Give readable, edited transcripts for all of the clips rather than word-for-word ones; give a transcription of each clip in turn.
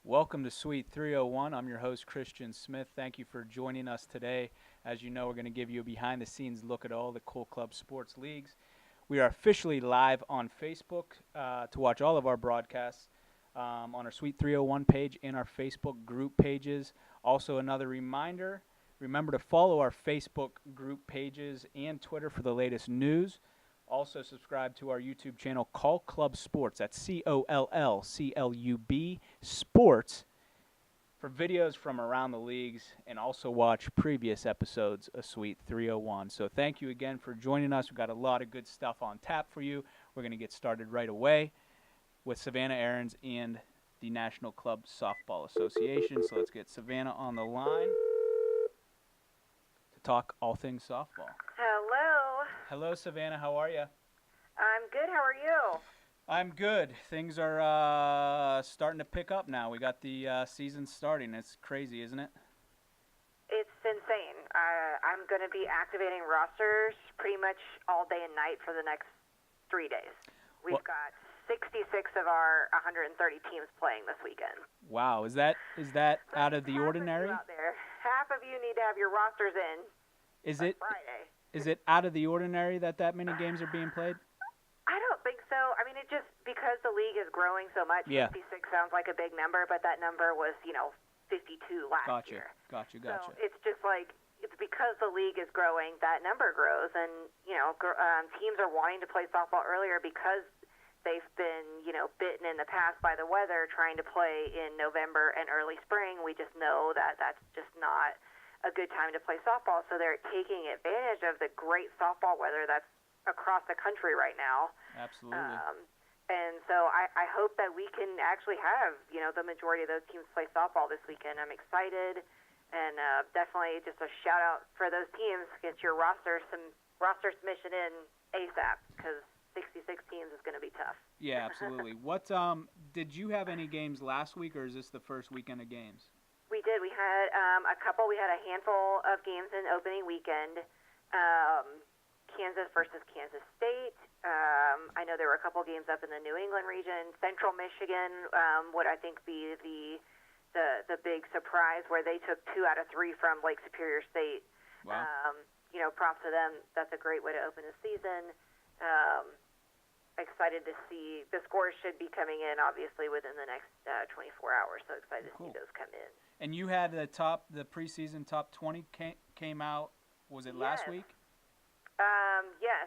Welcome to Suite 301. I'm your host, Christian Smith. Thank you for joining us today. As you know, we're going to give you a behind the scenes look at all the Cool Club sports leagues. We are officially live on Facebook to watch all of our broadcasts on our Suite 301 page and our Facebook group pages. Also, another reminder, remember to follow our Facebook group pages and Twitter for the latest news. Also, subscribe to our YouTube channel, Call Club Sports. That's COLLCLUB Sports for videos from around the leagues, and also watch previous episodes of Suite 301. So thank you again for joining us. We've got a lot of good stuff on tap for you. We're going to get started right away with Savannah Aarons and the National Club Softball Association. So let's get Savannah on the line to talk all things softball. Hello. Hello, Savannah. How are you? I'm good. How are you? I'm good. Things are starting to pick up now. We got the season starting. It's crazy, isn't it? It's insane. I'm going to be activating rosters pretty much all day and night for the next 3 days. We've got 66 of our 130 teams playing this weekend. Wow. Is that out of the ordinary? Half of you need to have your rosters in by Friday. Is it out of the ordinary that many games are being played? I don't think so. I mean, it just because the league is growing so much. Yeah. 56 sounds like a big number, but that number was 52 last year. Gotcha. So it's just like it's because the league is growing, that number grows, and teams are wanting to play softball earlier because they've been bitten in the past by the weather, trying to play in November and early spring. We just know that that's just not a good time to play softball, so they're taking advantage of the great softball weather that's across the country right now. Absolutely. And so I hope that we can actually have, the majority of those teams play softball this weekend. I'm excited, and definitely just a shout-out for those teams. Get your roster submission in ASAP, because 66 teams is going to be tough. Yeah, absolutely. What did you have any games last week, or is this the first weekend of games? We did. We had a couple. We had a handful of games in opening weekend. Kansas versus Kansas State. I know there were a couple games up in the New England region. Central Michigan would, I think, be the big surprise, where they took 2 out of 3 from Lake Superior State. Wow. Props to them. That's a great way to open the season. Excited to see the scores should be coming in, obviously, within the next 24 hours. So excited to see those come in. And you had the preseason top 20 came out. Was it last week? Yes.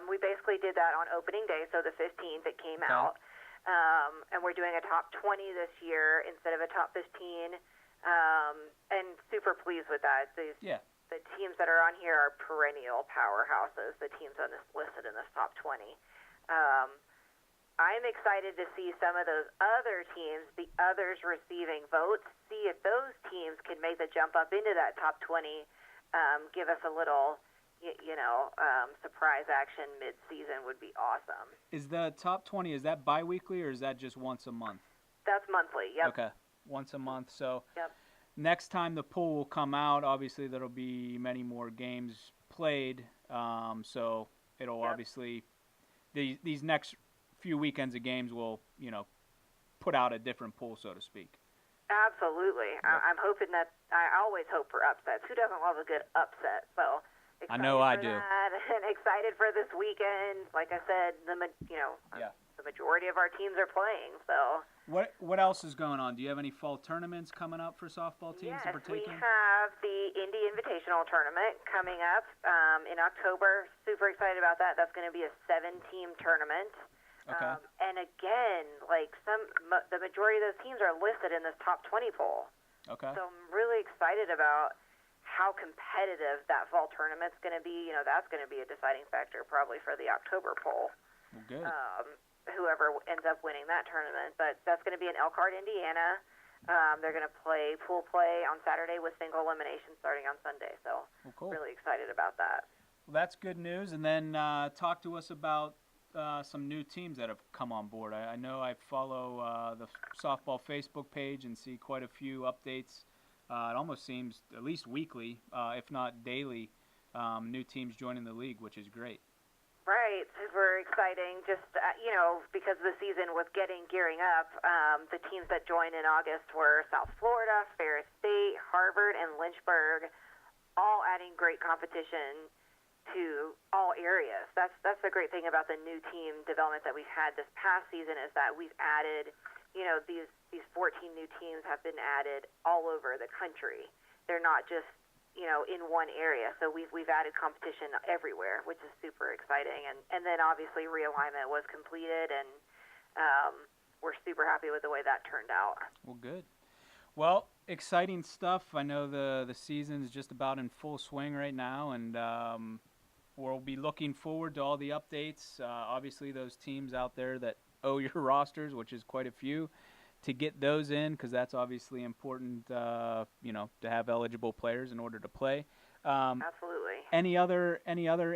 We basically did that on opening day, so the 15th it came out. And we're doing a top 20 this year instead of a top 15. And super pleased with that. The teams that are on here are perennial powerhouses, the teams on this listed in this top 20. I'm excited to see some of those other teams, the others receiving votes, see if those teams can make the jump up into that top 20, give us a little surprise action mid-season would be awesome. Is the top 20, is that bi-weekly, or is that just once a month? That's monthly, yep. Okay, once a month. So yep. Next time the poll will come out, obviously there will be many more games played. So it'll obviously, these next few weekends of games will, put out a different poll, so to speak. Absolutely. Yep. I'm hoping that, I always hope for upsets. Who doesn't love a good upset? So I know I do. And excited for this weekend. Like I said, the majority of our teams are playing. So what else is going on? Do you have any fall tournaments coming up for softball teams to partake in? Yes, we have the Indy Invitational Tournament coming up in October. Super excited about that. That's going to be a 7-team tournament. Okay. And again, the majority of those teams are listed in this top 20 poll. Okay. So I'm really excited about how competitive that fall tournament's going to be. That's going to be a deciding factor probably for the October poll. Well, good. Whoever ends up winning that tournament. But that's going to be in Elkhart, Indiana. They're going to play pool play on Saturday with single elimination starting on Sunday. So really excited about that. Well, that's good news. And then talk to us about some new teams that have come on board. I know I follow the softball Facebook page and see quite a few updates. It almost seems at least weekly, if not daily, new teams joining the league, which is great. Right, super exciting. Just because the season was gearing up, the teams that joined in August were South Florida, Ferris State, Harvard, and Lynchburg, all adding great competition to all areas. That's the great thing about the new team development that we've had this past season is that we've added, these 14 new teams have been added all over the country. They're not just in one area. So we've added competition everywhere, which is super exciting. And then obviously realignment was completed, and we're super happy with the way that turned out. Well, good. Well, exciting stuff. I know the season's just about in full swing right now, and we'll be looking forward to all the updates. Obviously, those teams out there that owe your rosters, which is quite a few, to get those in, because that's obviously important, to have eligible players in order to play. Absolutely. Any other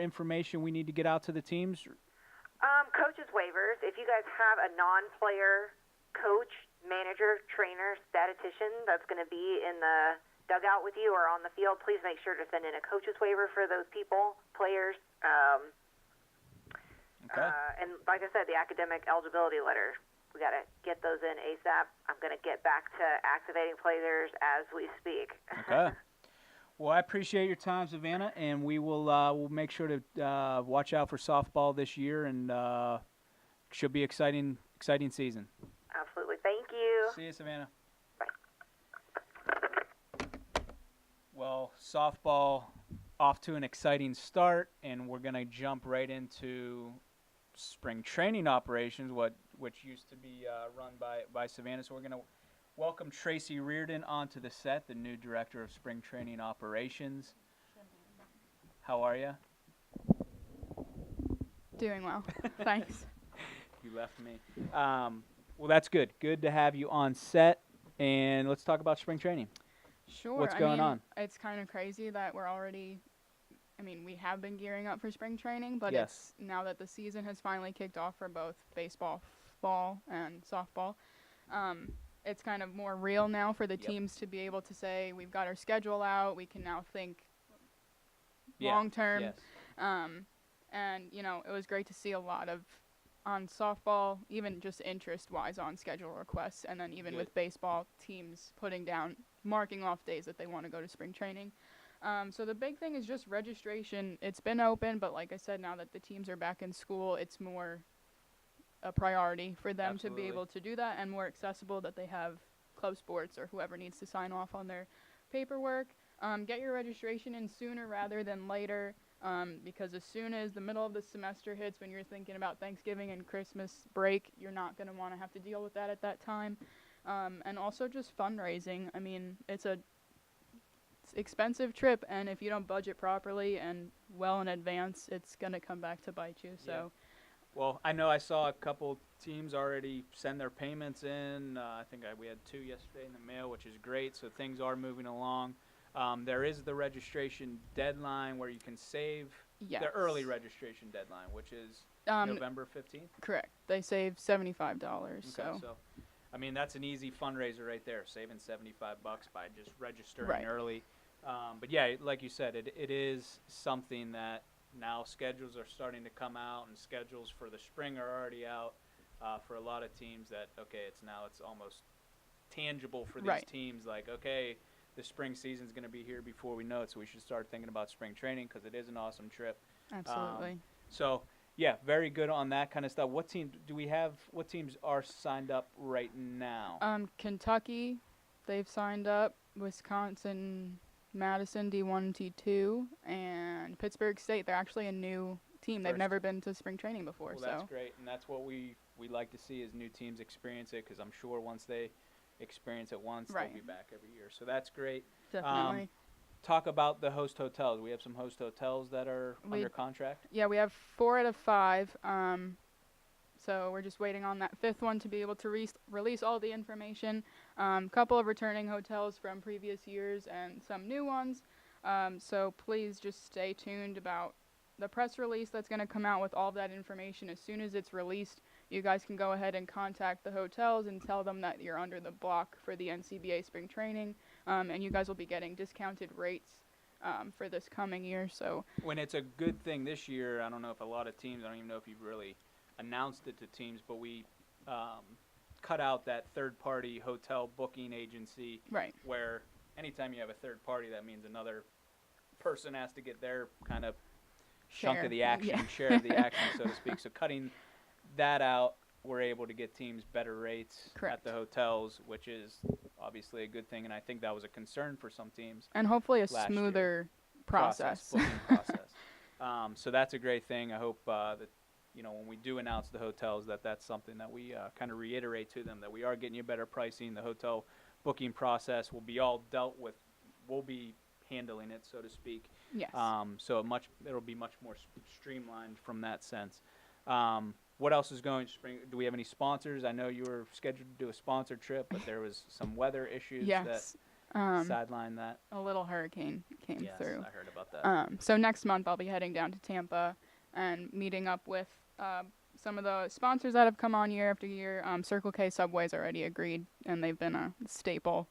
information we need to get out to the teams? Coaches waivers. If you guys have a non-player coach, manager, trainer, statistician that's going to be in the dugout with you or on the field, please make sure to send in a coach's waiver for those players. Okay. And like I said, the academic eligibility letter. We got to get those in ASAP. I'm going to get back to activating players as we speak. Okay. Well, I appreciate your time, Savannah, and we'll make sure to watch out for softball this year, and should be exciting season. Absolutely. Thank you. See you, Savannah. Bye. Well, softball off to an exciting start, and we're going to jump right into spring training operations, which used to be run by Savannah. So we're going to welcome Tracy Reardon onto the set, the new director of spring training operations. How are you? Doing well. Thanks. You left me. Well, that's good. Good to have you on set. And let's talk about spring training. Sure. What's going on? It's kind of crazy that we're already, we have been gearing up for spring training, but Yes. It's now that the season has finally kicked off for both baseball, fall, and softball. It's kind of more real now for the teams to be able to say, we've got our schedule out. We can now think long term. Yes. And, it was great to see a lot of on softball, even just interest-wise on schedule requests, and then even with baseball, teams marking off days that they want to go to spring training. So the big thing is just registration. It's been open, but like I said, now that the teams are back in school, it's more a priority for them to be able to do that, and more accessible that they have club sports or whoever needs to sign off on their paperwork. Get your registration in sooner rather than later. Because as soon as the middle of the semester hits, when you're thinking about Thanksgiving and Christmas break, you're not going to want to have to deal with that at that time. And also just fundraising. It's an expensive trip, and if you don't budget properly and well in advance, it's going to come back to bite you. So, Yeah. Well, I know I saw a couple teams already send their payments in. I think we had 2 yesterday in the mail, which is great. So things are moving along. There is the registration deadline where you can save the early registration deadline, which is November 15th. Correct. They save $75. Okay, so that's an easy fundraiser right there, saving $75 by just registering early. But yeah, like you said, it is something that now schedules are starting to come out, and schedules for the spring are already out for a lot of teams. It's almost tangible for these teams. Like, okay, the spring season is going to be here before we know it, so we should start thinking about spring training because it is an awesome trip. Absolutely. So, yeah, very good on that kind of stuff. What teams are signed up right now? Kentucky, they've signed up. Wisconsin, Madison, D1, T2, and Pittsburgh State. They're actually a new team. They've never been to spring training before. Well, that's great, and that's what we like to see is new teams experience it, because I'm sure once they experience it once, they'll be back every year. So that's great. Definitely. Talk about the host hotels. We have some host hotels that are under contract. Yeah, we have 4 out of 5. So we're just waiting on that 5th one to be able to release all the information. Couple of returning hotels from previous years and some new ones. So please just stay tuned about the press release that's going to come out with all of that information. As soon as it's released, you guys can go ahead and contact the hotels and tell them that you're under the block for the NCBA spring training, and you guys will be getting discounted rates for this coming year. So when it's a good thing this year, I don't know if a lot of teams, I don't even know if you've really announced it to teams, but we cut out that third-party hotel booking agency right, where anytime you have a third party, that means another person has to get their kind of chunk share. of the action, Yeah. share of the action, so to speak. So cutting that out, we're able to get teams better rates Correct. at the hotels, which is obviously a good thing, and I think that was a concern for some teams. And hopefully a last smoother process. Booking process. So that's a great thing. I hope that when we do announce the hotels, that's something that we kind of reiterate to them, that we are getting you better pricing. The hotel booking process will be all dealt with. We'll be handling it, so to speak. Yes. So it'll be much more streamlined from that sense. What else is going spring? Do we have any sponsors? I know you were scheduled to do a sponsor trip, but there was some weather issues yes. that sidelined that. A little hurricane came Yes, through. I heard about that. So next month I'll be heading down to Tampa and meeting up with some of the sponsors that have come on year after year. Circle K Subway's already agreed, and they've been a staple.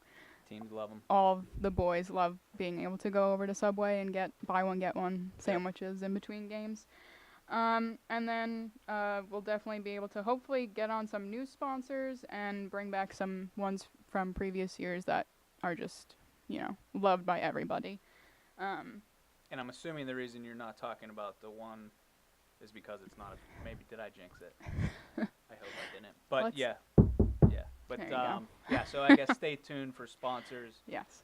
Teams love them. All of the boys love being able to go over to Subway and get buy one get one sandwiches in between games. And then we'll definitely be able to hopefully get on some new sponsors and bring back some ones from previous years that are just, loved by everybody. And I'm assuming the reason you're not talking about the one is because it's not. Maybe did I jinx it? I hope I didn't. But yeah. But There you go. yeah. So I guess stay tuned for sponsors. Yes.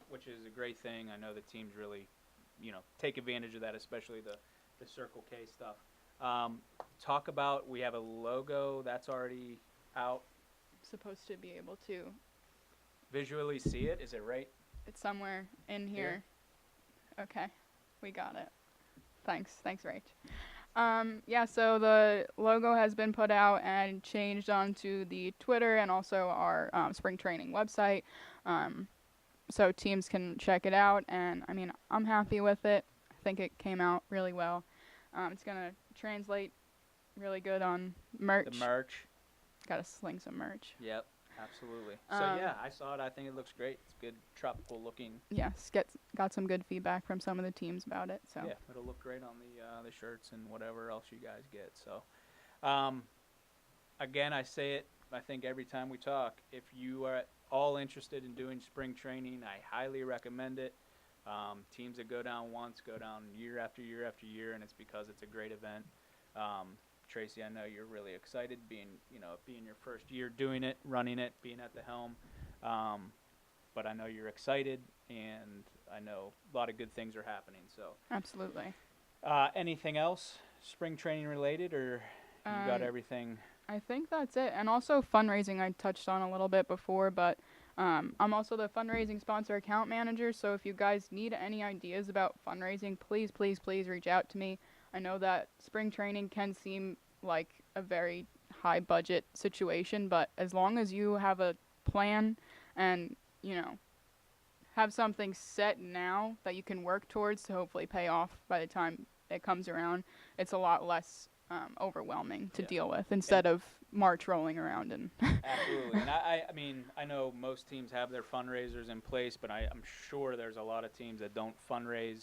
Which is a great thing. I know the teams really, take advantage of that, especially the Circle K stuff. Talk about, we have a logo that's already out. Supposed to be able to. Visually see it. Is it right? It's somewhere in here. Okay, we got it. Thanks, Rach. So the logo has been put out and changed onto the Twitter and also our spring training website, so teams can check it out. And I mean, I'm happy with it. I think it came out really well. It's gonna translate really good on merch. The merch. Gotta sling some merch. Yep. Absolutely. So yeah, I saw it. I think it looks great. It's good, tropical looking. Yes, got some good feedback from some of the teams about it. So yeah, it'll look great on the shirts and whatever else you guys get. So, again, I say it. I think every time we talk, if you are at all interested in doing spring training, I highly recommend it. Teams that go down once go down year after year after year, and it's because it's a great event. Tracy, I know you're really excited being your first year doing it, running it, being at the helm. But I know you're excited, and I know a lot of good things are happening. So absolutely. Anything else spring training related, or you got everything? I think that's it. And also fundraising I touched on a little bit before, but I'm also the fundraising sponsor account manager. So if you guys need any ideas about fundraising, please, please, please reach out to me. I know that spring training can seem like a very high budget situation, but as long as you have a plan and, have something set now that you can work towards to hopefully pay off by the time it comes around, it's a lot less overwhelming to deal with instead of March rolling around. And absolutely. And I mean, I know most teams have their fundraisers in place, but I'm sure there's a lot of teams that don't fundraiser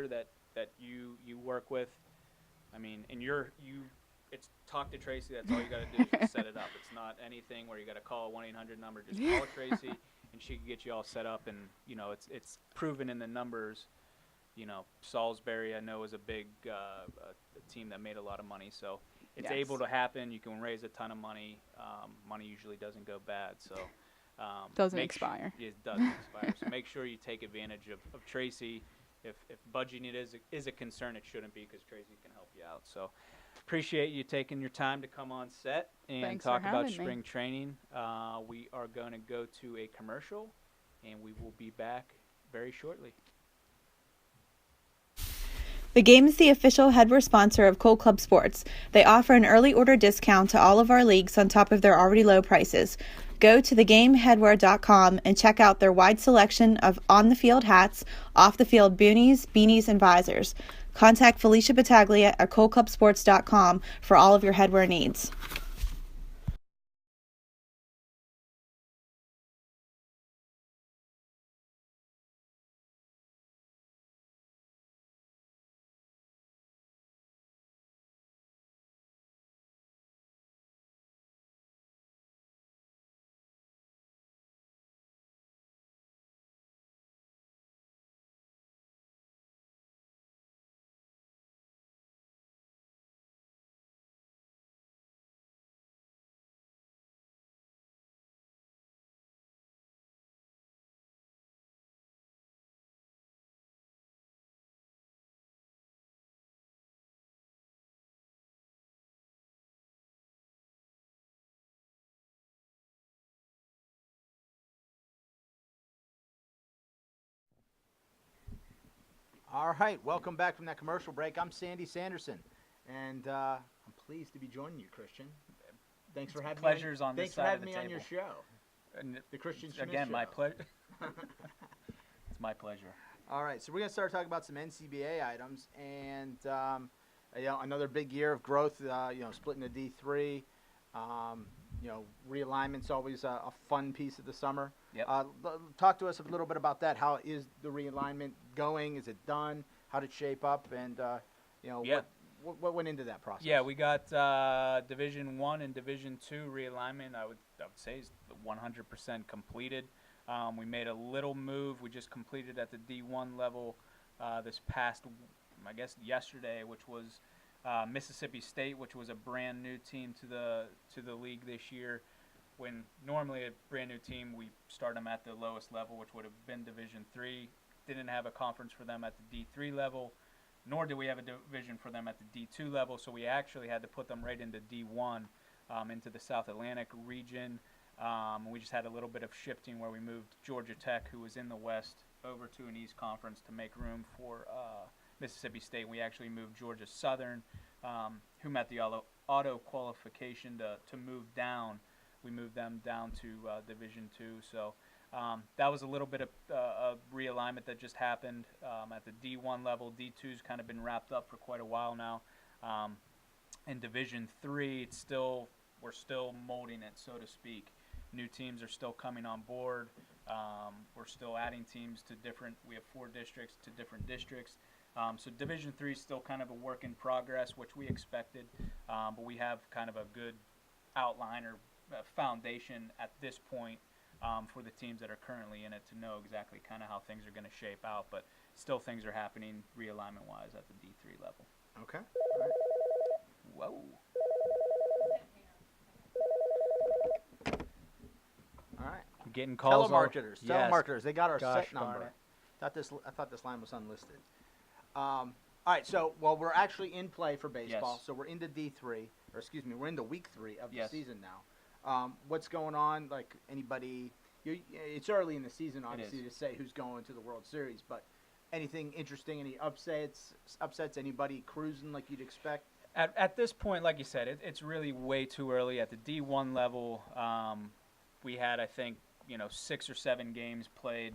that you work with. I mean, and it's talk to Tracy. That's all you got to do is just set it up. It's not anything where you got to call a 1-800 number. Just call Tracy, and she can get you all set up. And it's proven in the numbers. Salisbury I know is a big a team that made a lot of money, so it's able to happen. You can raise a ton of money. Money usually doesn't go bad, so doesn't expire. It doesn't expire. So make sure you take advantage of Tracy. If budgeting is a concern, it shouldn't be, because Tracy can help you out. So appreciate you taking your time to come on set and talk about spring training. We are going to go to a commercial, and we will be back very shortly. The Game is the official headwear sponsor of Cold Club Sports. They offer an early order discount to all of our leagues on top of their already low prices. Go to thegameheadwear.com and check out their wide selection of on-the-field hats, off-the-field boonies, beanies, and visors. Contact Felicia Battaglia at coldclubsports.com for all of your headwear needs. All right, welcome back from that commercial break. I'm Sandy Sanderson, and I'm pleased to be joining you, Christian. Thanks for having me. Pleasure's on this Thanks for side of having the me on your table. show, And the Christian Schmidt again, Show. my pleasure. It's my pleasure. All right, so we're gonna start talking about some NCBA items, and another big year of growth. Splitting the D3. Realignment's always a fun piece of the summer. Yep. Talk to us a little bit about that. How is the realignment going? Is it done? How did it shape up? And what went into that process? Yeah, we got Division 1 and Division 2 realignment. I would say is 100% completed. We made a little move. We just completed at the D1 level this past, I guess, yesterday, which was Mississippi State, which was a brand new team to the league this year. When normally a brand new team, we start them at the lowest level, which would have been Division 3. Didn't have a conference for them at the D3 level, nor did we have a division for them at the D2 level, so we actually had to put them right into D1, into the South Atlantic region. We just had a little bit of shifting where we moved Georgia Tech, who was in the West, over to an East Conference to make room for Mississippi State. We actually moved Georgia Southern, who met the auto qualification to move down. We moved them down to Division 2. So that was a little bit of a realignment that just happened at the D1 level. D2's kind of been wrapped up for quite a while now. In Division 3, we're still molding it, so to speak. New teams are still coming on board. We're still adding teams to we have 4 districts to different districts. So Division 3 is still kind of a work in progress, which we expected. But we have kind of a good outline or foundation at this point for the teams that are currently in it to know exactly kind of how things are going to shape out. But still things are happening realignment-wise at the D3 level. Okay. All right. Whoa. All right. I'm getting calls. Telemarketers. Yes. Telemarketers. They got our Gosh set darn number. it. I thought this line was unlisted. All right. So, we're actually in play for baseball. Yes. So we're into D3, we're into week 3 of the Yes. season now. What's going on? Like anybody? It's early in the season, obviously, to say who's going to the World Series. But anything interesting? Any upsets? Anybody cruising like you'd expect? At this point, like you said, it's really way too early. At the D1 level, we had, I think, 6 or 7 games played,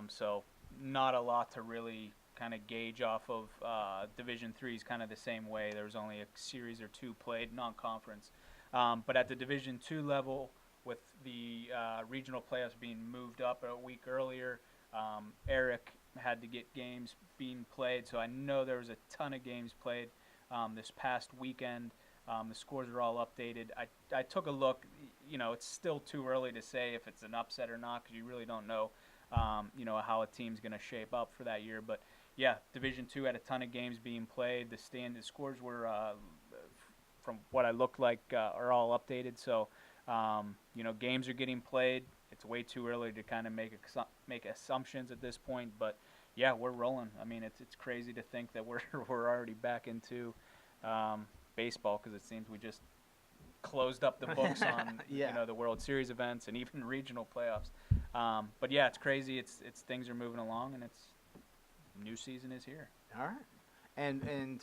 so not a lot to really kind of gauge off of. Division 3 is kind of the same way. There was only a series or 2 played, non-conference. But at the Division 2 level, with the regional playoffs being moved up a week earlier, Eric had to get games being played, so I know there was a ton of games played this past weekend. The scores are all updated. I took a look. It's still too early to say if it's an upset or not because you really don't know, how a team's going to shape up for that year. But, yeah, Division 2 had a ton of games being played. The scores were, from what I looked like, are all updated. So, games are getting played. It's way too early to kind of make assumptions at this point. But, yeah, we're rolling. I mean, it's crazy to think that we're already back into baseball because it seems we just closed up the books on the World Series events and even regional playoffs. But yeah, it's crazy. It's things are moving along and it's new season is here. All right, and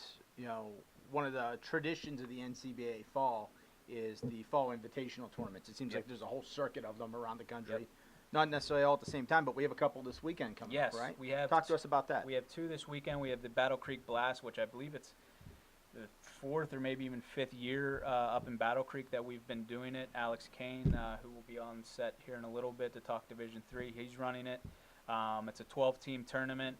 one of the traditions of the NCBA fall is the fall invitational tournaments. It seems like there's a whole circuit of them around the country. Yep. Not necessarily all at the same time, but we have a couple this weekend coming up, right? We have. Talk to us about that. We have 2 this weekend. We have the Battle Creek Blast, which I believe it's the 4th or maybe even 5th year up in Battle Creek that we've been doing it. Alex Kane, who will be on set here in a little bit to talk Division 3, he's running it. It's a 12-team tournament.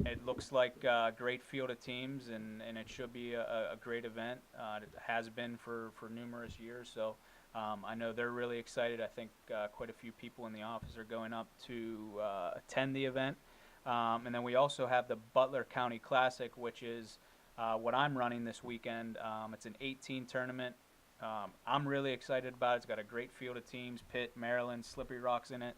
It looks like a great field of teams, and it should be a great event. It has been for numerous years, so I know they're really excited. I think quite a few people in the office are going up to attend the event. And then we also have the Butler County Classic, which is what I'm running this weekend. It's an 18 tournament. I'm really excited about it. It's got a great field of teams, Pitt, Maryland, Slippery Rock's in it.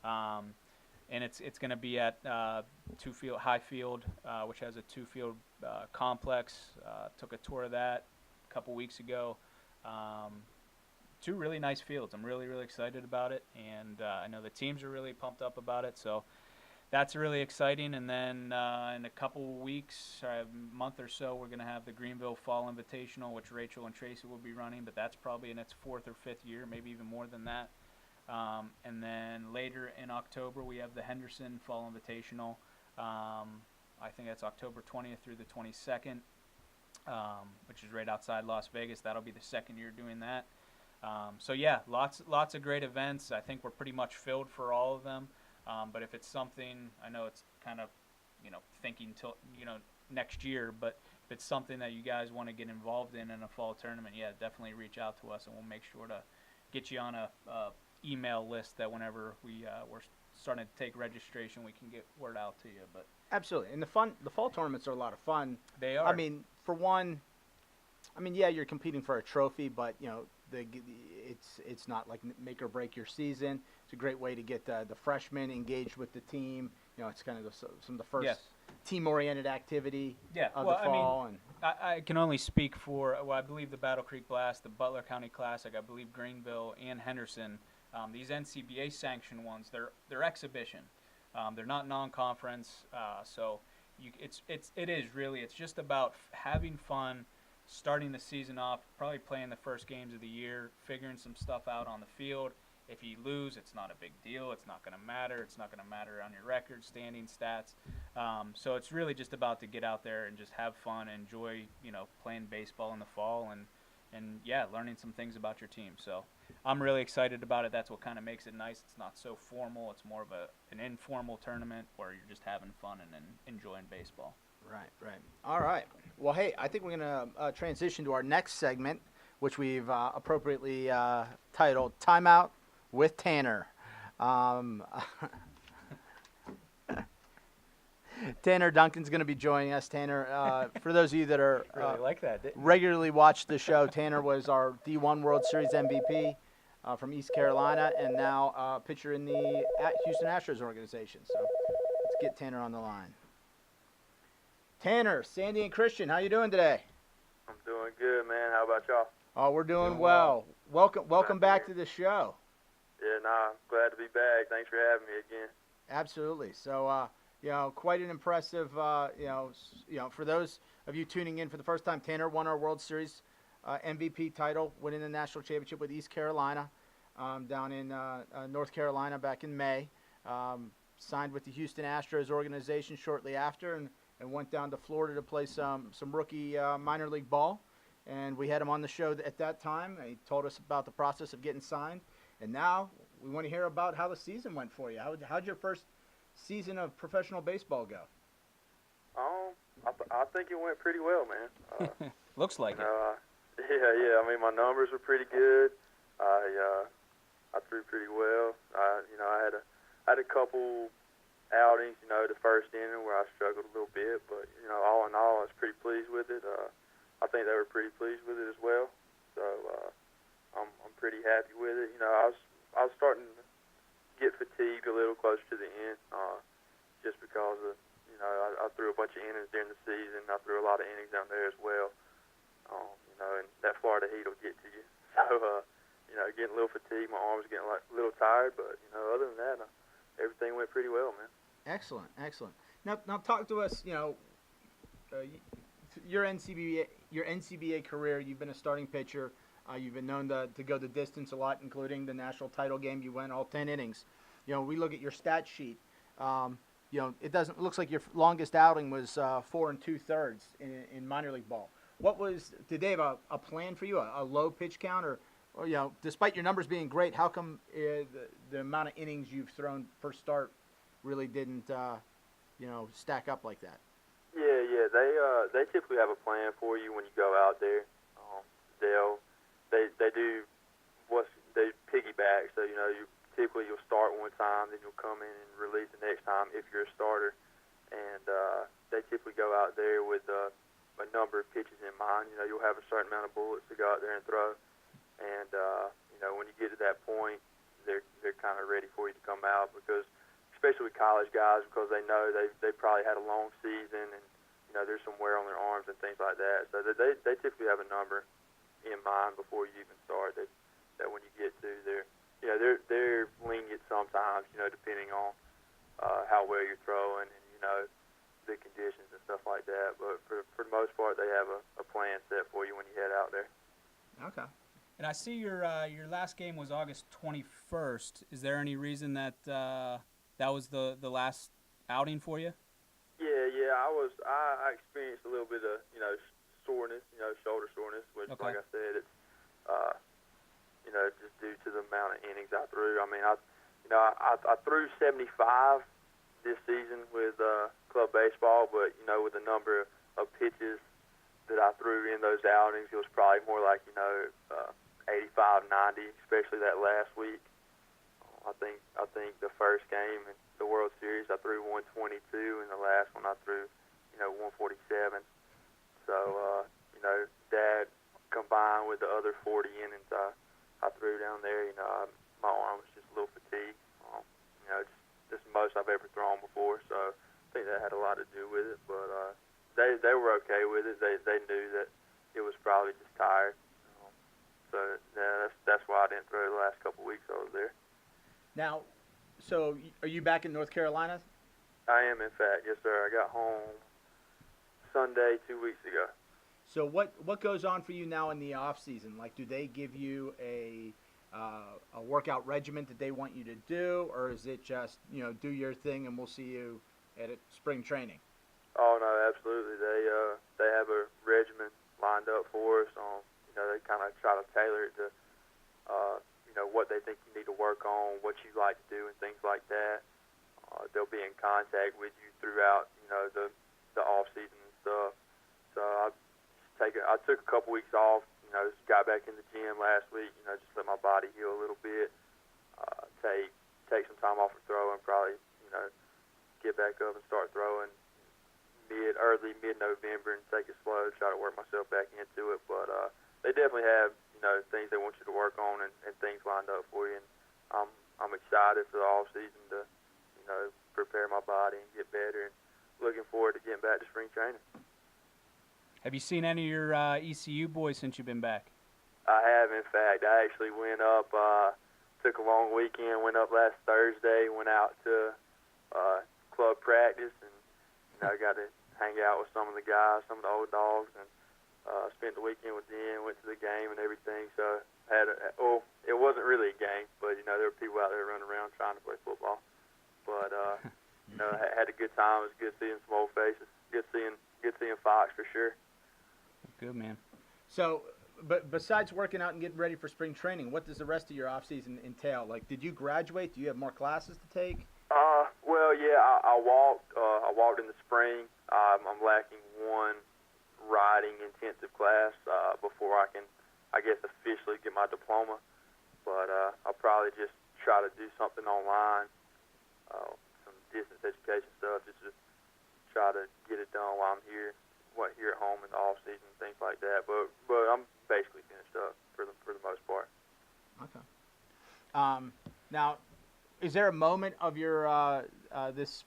And it's going to be at Highfield, which has a 2-field complex. Took a tour of that a couple weeks ago. 2 really nice fields. I'm really, really excited about it. And I know the teams are really pumped up about it. So that's really exciting. And then in a couple weeks, a month or so, we're going to have the Greenville Fall Invitational, which Rachel and Tracy will be running, but that's probably in its 4th or 5th year, maybe even more than that. And then later in October, we have the Henderson Fall Invitational. I think that's October 20th through the 22nd, which is right outside Las Vegas. That'll be the 2nd year doing that. So yeah, lots of great events. I think we're pretty much filled for all of them. But if it's something, I know it's kind of, thinking till, next year, but if it's something that you guys want to get involved in a fall tournament, yeah, definitely reach out to us and we'll make sure to get you on a email list that whenever we're starting to take registration, we can get word out to you. But Absolutely. And the fall tournaments are a lot of fun. they are. I mean, for one, yeah, you're competing for a trophy, but it's not like make or break your season. It's a great way to get the freshmen engaged with the team. It's kind of some of the first Yes. team-oriented activity Yeah, of well, the fall. I can only speak for, I believe the Battle Creek Blast, the Butler County Classic, I believe Greenville and Henderson. These NCBA sanctioned ones, they're exhibition. They're not non-conference, so it's just about having fun, starting the season off, probably playing the first games of the year, figuring some stuff out on the field. If you lose, it's not a big deal. It's not going to matter. It's not going to matter on your record, standing stats. So it's really just about to get out there and just have fun, enjoy, playing baseball in the fall and yeah, learning some things about your team. So I'm really excited about it. That's what kind of makes it nice. It's not so formal. It's more of an informal tournament where you're just having fun and enjoying baseball. Right. All right. Well, hey, I think we're going to transition to our next segment, which we've appropriately titled Timeout with Tanner. Tanner Duncan's going to be joining us. Tanner, for those of you that are Really like that. regularly watch the show, Tanner was our D1 World Series MVP from East Carolina and now a pitcher in the Houston Astros organization. So let's get Tanner on the line. Tanner, Sandy, and Christian, how you doing today? I'm doing good, man. How about y'all? Oh, we're doing Doing well. Welcome back to the show. Yeah, glad to be back. Thanks for having me again. Absolutely. So, quite an impressive, for those of you tuning in for the first time, Tanner won our World Series MVP title, winning the national championship with East Carolina down in North Carolina back in May. Signed with the Houston Astros organization shortly after and went down to Florida to play some rookie minor league ball. And we had him on the show at that time. He told us about the process of getting signed. And now we want to hear about how the season went for you. How'd your first season of professional baseball go? I think it went pretty well, man. Looks like it. Yeah. I mean, my numbers were pretty good. I threw pretty well. I had a couple outings, the first inning where I struggled a little bit, but all in all, I was pretty pleased with it. I think they were pretty pleased with it as well. So I'm pretty happy with it. I was starting to get fatigued a little closer to the end, just because of I threw a bunch of innings during the season. I threw a lot of innings down there as well. And that Florida heat will get to you. So getting a little fatigued, my arms getting a little tired, but other than that, everything went pretty well, man. Excellent. Now talk to us. Your NCBA career. You've been a starting pitcher. You've been known to go the distance a lot, including the national title game. You went all 10 innings. We look at your stat sheet. It looks like your longest outing was 4 2/3 in minor league ball. Did they have a plan for you, a low pitch count, or despite your numbers being great, how come the amount of innings you've thrown per start really didn't, stack up like that? Yeah. They typically have a plan for you when you go out there. They piggyback. So you'll start one time, then you'll come in and relieve the next time if you're a starter. And they typically go out there with a number of pitches in mind. You'll have a certain amount of bullets to go out there and throw. And when you get to that point, they're kind of ready for you to come out, because especially with college guys, because they know they probably had a long season and there's some wear on their arms and things like that. So they typically have a number in mind before you even start that when you get to they're lenient sometimes, depending on how well you're throwing and, the conditions and stuff like that. But for the most part, they have a plan set for you when you head out there. Okay. And I see your last game was August 21st. Is there any reason that that was the last outing for you? Yeah. I experienced a little bit of soreness, shoulder soreness, which Okay. like I said, it's just due to the amount of innings I threw. I mean, I threw 75 this season with club baseball, but with the number of pitches that I threw in those outings, it was probably more like 85, 90, especially that last week. I think the first game in the World Series I threw 122, and the last one I threw 147. So that combined with the other 40 innings I threw down there, my arm was just a little fatigued. Just the most I've ever thrown before, so I think that had a lot to do with it. But they were okay with it. They knew that it was probably just tired. So yeah, that's why I didn't throw the last couple of weeks I was there. Now, so are you back in North Carolina? I am, in fact, yes, sir. I got home Sunday 2 weeks ago. So what goes on for you now in the off season? Like, do they give you a workout regimen that they want you to do, or is it just do your thing and we'll see you at spring training? Oh no, absolutely. They have a regimen lined up for us. They kind of try to tailor it to what they think you need to work on, what you like to do, and things like that. They'll be in contact with you throughout the off season and stuff. So I took a couple weeks off. Just got back in the gym last week. Just let my body heal a little bit. Take some time off of throwing. Probably get back up and start throwing early mid-November and take it slow. Try to work myself back into it. But they definitely have things they want you to work on and things lined up for you. And I'm excited for the off season to prepare my body and get better. And looking forward to getting back to spring training. Have you seen any of your ECU boys since you've been back? I have, in fact. I actually went up, took a long weekend, went up last Thursday, went out to club practice, and I got to hang out with some of the guys, some of the old dogs, and spent the weekend with them, went to the game and everything. So it wasn't really a game, but there were people out there running around trying to play football. But I had a good time. It was good seeing some old faces. Good seeing Fox for sure. Good, man. So, but besides working out and getting ready for spring training, what does the rest of your off season entail? Like, did you graduate? Do you have more classes to take? Well, yeah, I walked. I walked in the spring. I'm lacking one riding intensive class before I can, I guess, officially get my diploma. But I'll probably just try to do something online, some distance education stuff, just to try to get it done while I'm here at home in the off season, things like that. But I'm basically finished up for the most part. Okay. Now, is there a moment of your this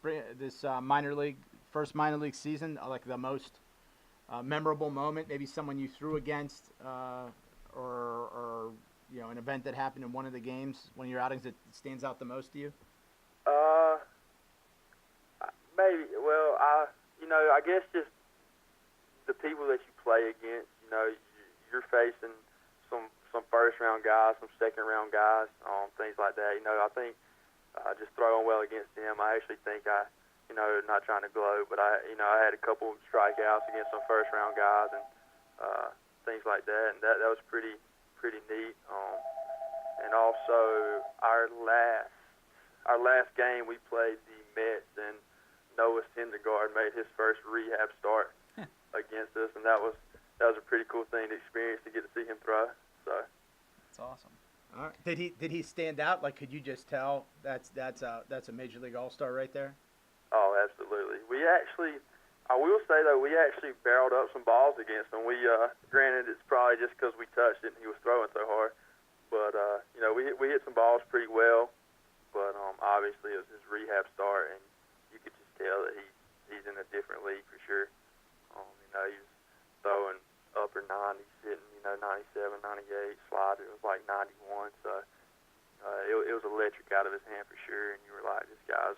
first minor league season, like the most memorable moment? Maybe someone you threw against, or an event that happened in one of the games, one of your outings that stands out the most to you? Maybe. Well, I guess just the people that you play against. You're facing some first round guys, some second round guys, things like that. I think just throwing well against them. I actually think not trying to gloat, but I had a couple of strikeouts against some first round guys and things like that, and that was pretty neat. And also our last game we played the Mets, and Noah Syndergaard made his first rehab start against us, and that was a pretty cool thing to experience, to get to see him throw. So That's awesome. All right. Did he stand out? Like, could you just tell that's a Major League All-Star right there? Oh, absolutely. I will say though, we actually barreled up some balls against him. We granted it's probably just because we touched it and he was throwing so hard, but we hit some balls pretty well. But obviously it was his rehab start, and you could just tell that he's in a different league for sure. He was throwing upper 90s, hitting 97, 98, slider. It was like 91, so it was electric out of his hand for sure. And you were like, this guy's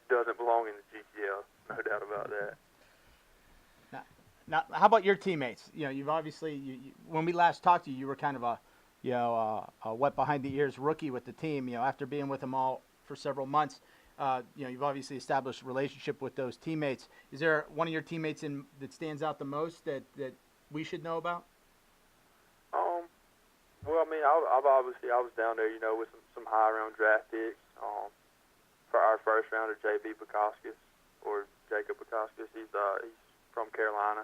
doesn't belong in the GCL. No doubt about that. Now, how about your teammates? You know, you've obviously, when we last talked to you, you were kind of a wet behind the ears rookie with the team. You know, after being with them all for several months, you know, you've obviously established a relationship with those teammates. Is there one of your teammates that stands out the most that we should know about? Well, I mean, I was down there, you know, with some high round draft picks. For our first rounder, J.B. Bukauskas, or Jacob Bukauskas, he's from Carolina.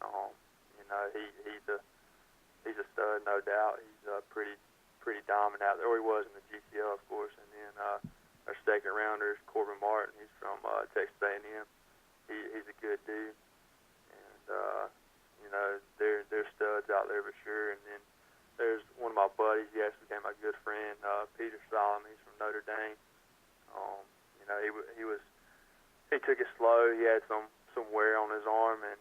You know, he's a stud, no doubt. He's pretty dominant out there. Or he was in the GCL, of course. And then our second rounder is Corbin Martin. He's from Texas A&M. He's a good dude. And you know, they're studs out there for sure. And then there's one of my buddies. He actually became my good friend, Peter Solomon. He's from Notre Dame. You know, he took it slow. He had some wear on his arm, and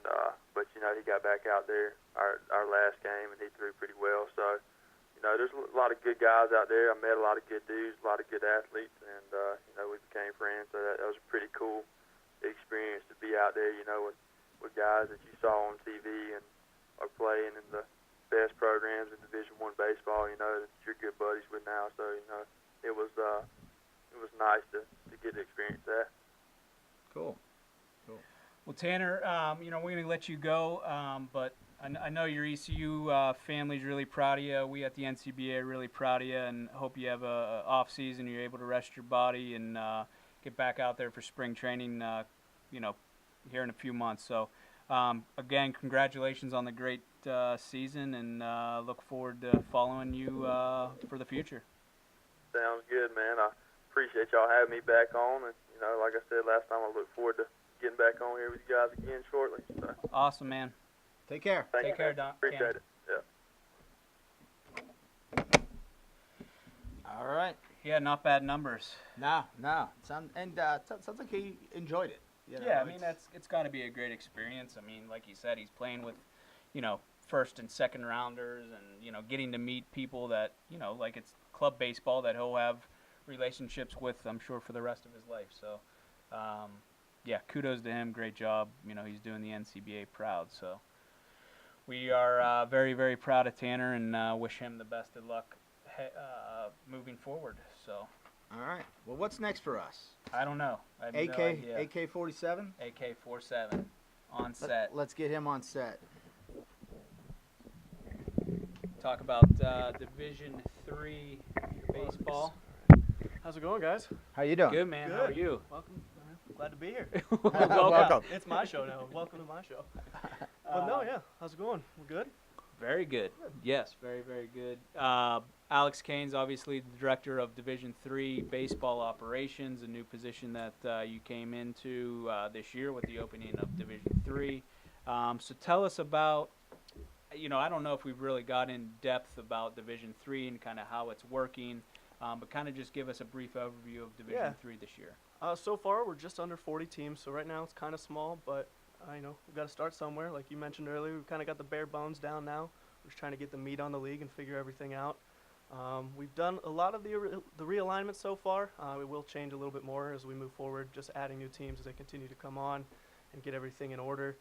but you know, he got back out there our last game, and he threw pretty well. So, you know, there's a lot of good guys out there. I met a lot of good dudes, a lot of good athletes, and you know, we became friends. So that was a pretty cool experience to be out there, you know, with guys that you saw on TV and are playing in the best programs in Division I baseball. You know, that you're good buddies with now. So, you know, it was nice to get to experience that. Cool. Well, Tanner, you know, we're going to let you go, but I know your ECU family's really proud of you. We at the NCBA are really proud of you, and hope you have a off season. You're able to rest your body and get back out there for spring training. You know, here in a few months. So, again, congratulations on the great season, and look forward to following you for the future. Sounds good, man. I appreciate y'all having me back on, and you know, like I said last time, I look forward to getting back on here with you guys again shortly. So. Awesome, man. Take care. Take care, Don. Appreciate it. Yeah. All right. Yeah, not bad numbers. No. Sounds like he enjoyed it. You know, Yeah, I mean, it's got to be a great experience. I mean, like you said, he's playing with, you know, first and second rounders, and you know, getting to meet people that, you know, like it's club baseball that he'll have relationships with, I'm sure, for the rest of his life. So, yeah, kudos to him. Great job. You know, he's doing the NCBA proud. So we are very, very proud of Tanner, and wish him the best of luck moving forward. So. All right. Well, what's next for us? I don't know. I have no idea. AK-47? AK-47 on set. Let's get him on set. Talk about Division III baseball. How's it going, guys? How you doing? Good, man. How are you? Welcome. Glad to be here. Welcome. It's my show now. Welcome to my show. But no, yeah. How's it going? We're good? Very good. Yes, very, very good. Alex Kane's obviously the director of Division III baseball operations, a new position that you came into this year with the opening of Division III. So tell us about, you know, I don't know if we've really got in depth about Division III and kind of how it's working, but kind of just give us a brief overview of Division III this year. So far, we're just under 40 teams, so right now it's kind of small, but you know, we've got to start somewhere. Like you mentioned earlier, we've kind of got the bare bones down now. We're just trying to get the meat on the league and figure everything out. We've done a lot of the realignment so far. It will change a little bit more as we move forward, just adding new teams as they continue to come on and get everything in order.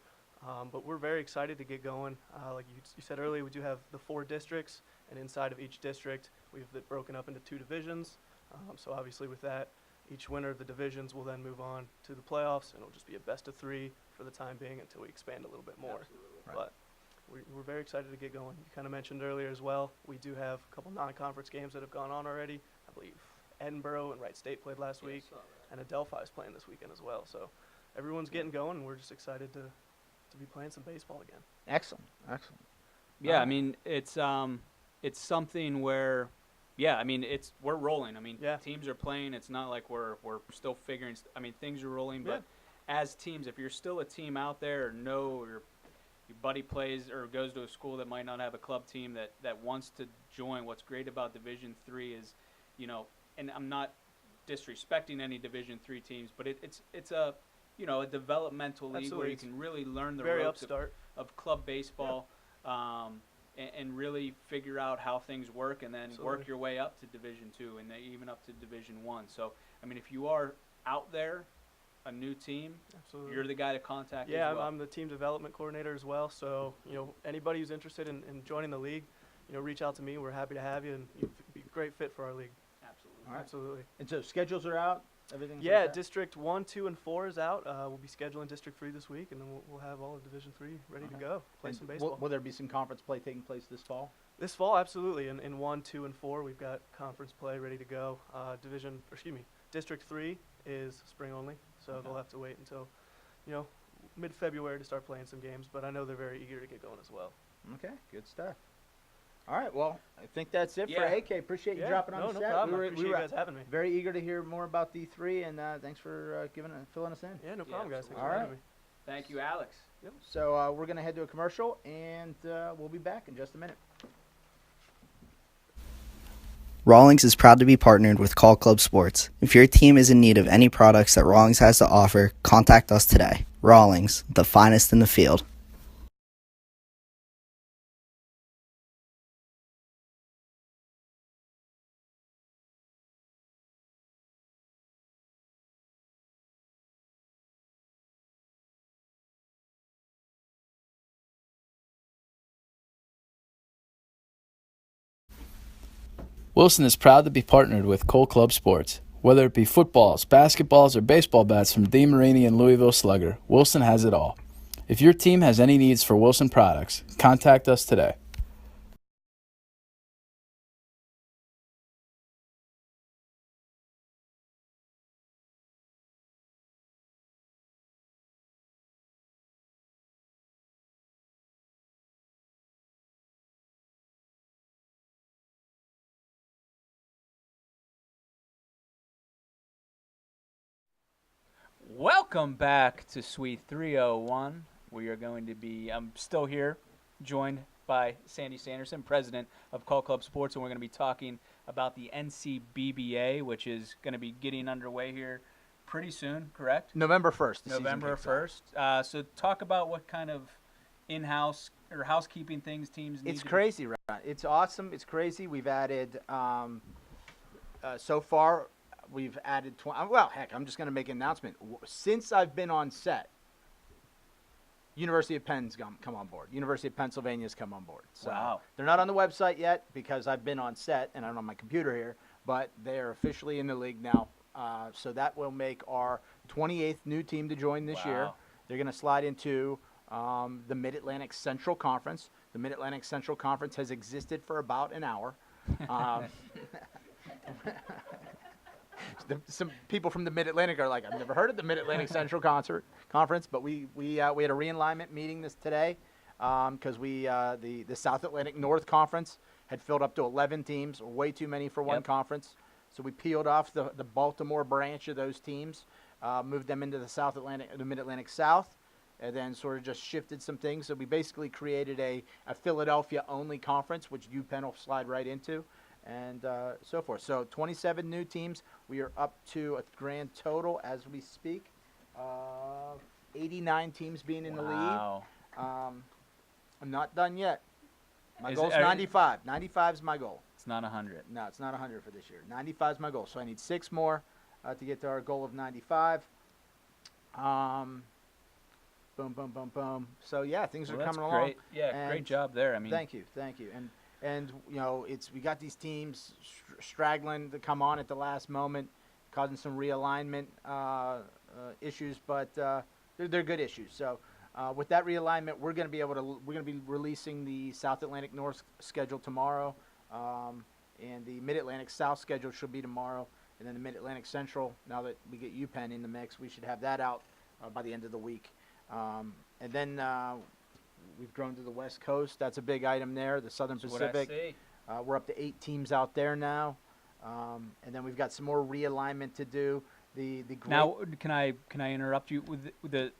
But we're very excited to get going. Like you said earlier, we do have the 4 districts, and inside of each district, we've been broken up into 2 divisions. So obviously with that, each winner of the divisions will then move on to the playoffs, and it'll just be a best of 3 for the time being until we expand a little bit more. Right. But we're very excited to get going. You kind of mentioned earlier as well, we do have a couple non-conference games that have gone on already. I believe Edinburgh and Wright State played last week, and Adelphi is playing this weekend as well. So everyone's getting going, and we're just excited to be playing some baseball again. Excellent. Yeah, I mean, it's something where, yeah, I mean, we're rolling. I mean, teams are playing. It's not like we're still figuring. I mean, things are rolling, but as teams, if you're still a team out there, or your buddy plays or goes to a school that might not have a club team that wants to join, what's great about Division III is, you know, and I'm not disrespecting any Division III teams, but it's a, you know, a developmental league where you can really learn the ropes of club baseball, and really figure out how things work, and then work your way up to Division II and then even up to Division I. So, I mean, if you are out there a new team, Absolutely. you're the guy to contact. Yeah, as well. I'm the team development coordinator as well. So, anybody who's interested in joining the league, reach out to me. We're happy to have you, and you'd be a great fit for our league. Absolutely. All right. Absolutely. And so schedules are out. Everything's Yeah, like that? District 1, 2, and 4 is out. We'll be scheduling District 3 this week, and then we'll have all of Division 3 ready to go. Play And some baseball. Will there be some conference play taking place this fall? This fall, absolutely. In 1, 2, and 4, we've got conference play ready to go. District 3 is spring only, so Okay. they'll have to wait until, mid-February to start playing some games. But I know they're very eager to get going as well. Okay, good stuff. All right, well, I think that's it for Yeah. AK. Appreciate you dropping on no, the no set. problem. We I were, appreciate we you were guys having me. very eager to hear more about D3, and thanks for filling us in. Yeah, no Yeah, problem, guys. Thanks absolutely. for All having me. Thank you, Alex. So we're going to head to a commercial, and we'll be back in just a minute. Rawlings is proud to be partnered with Call Club Sports. If your team is in need of any products that Rawlings has to offer, contact us today. Rawlings, the finest in the field. Wilson is proud to be partnered with Cole Club Sports. Whether it be footballs, basketballs, or baseball bats from Dean Marini and Louisville Slugger, Wilson has it all. If your team has any needs for Wilson products, contact us today. Welcome back to Suite 301. We are going to be, I'm still here, joined by Sandy Sanderson, president of Call Club Sports, and we're going to be talking about the NCBBA, which is going to be getting underway here pretty soon, correct? November 1st. the season November kicks off. 1st. So talk about what kind of in-house or housekeeping things teams need It's to do. crazy, right? It's awesome. It's crazy. We've added, so far, we've added, well, heck, I'm just going to make an announcement. Since I've been on set, University of Penn's come on board. University of Pennsylvania's come on board. So Wow. they're not on the website yet because I've been on set and I'm on my computer here, but they are officially in the league now. So that will make our 28th new team to join this year. Wow. They're going to slide into the Mid-Atlantic Central Conference. The Mid-Atlantic Central Conference has existed for about an hour. Some people from the Mid-Atlantic are like, I've never heard of the Mid-Atlantic Central Conference, but we had a realignment meeting today because the South Atlantic North Conference had filled up to 11 teams, way too many for one Yep. conference. So we peeled off the Baltimore branch of those teams, moved them into the Mid-Atlantic South, and then sort of just shifted some things. So we basically created a Philadelphia-only conference, which UPenn will slide right into, and so forth. So 27 new teams. We are up to a grand total as we speak of 89 teams being in the league. Wow. I'm not done yet. My Is goal's it- 95. 95 is my goal. It's not 100. No, it's not 100 for this year. 95 is my goal. So I need 6 more to get to our goal of 95. Boom, boom, boom, boom. So yeah, things Well, are that's coming great. along. Yeah, great And job there. I mean, Thank you. And we got these teams straggling to come on at the last moment, causing some realignment issues, but they're good issues. So with that realignment, we're going to be releasing the South Atlantic North schedule tomorrow, and the Mid Atlantic South schedule should be tomorrow, and then the Mid Atlantic Central. Now that we get UPenn in the mix, we should have that out by the end of the week, and then. We've grown to the West Coast. That's a big item there. The Southern that's what I Pacific. see. We're up to 8 teams out there now, and then we've got some more realignment to do. The great, Now, can I interrupt you with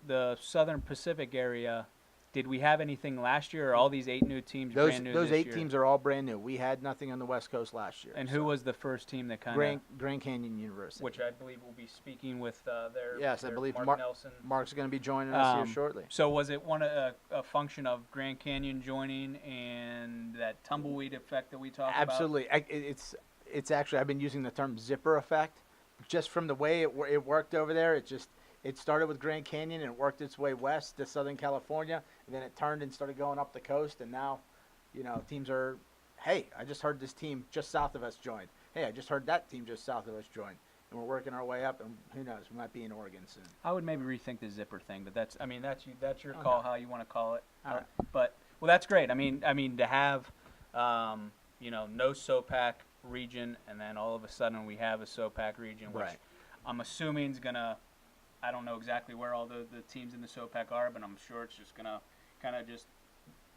the Southern Pacific area? Did we have anything last year, or all these 8 new teams brand new those this 8 year? teams are all brand new. We had nothing on the West Coast last year. And who was the first team that kind Grand of, Canyon University? which I believe will be speaking with their Yes, I their believe Mark Mark- Nelson. Mark's going to be joining us here Um, shortly. So was it a function of Grand Canyon joining and that tumbleweed effect that we talked about? Absolutely. It's actually, I've been using the term zipper effect, just from the way it worked over there. It it started with Grand Canyon and it worked its way west to Southern California, and then it turned and started going up the coast, and now, teams are, hey, I just heard this team just south of us joined. Hey, I just heard that team just south of us joined. And we're working our way up, and who knows, we might be in Oregon soon. I would maybe rethink the zipper thing, but that's your Okay. call how you want to call it. All right. But that's great. I mean to have no SOPAC region, and then all of a sudden we have a SOPAC region, which Right. I'm assuming is gonna. I don't know exactly where all the teams in the SOPAC are, but I'm sure it's just gonna kind of just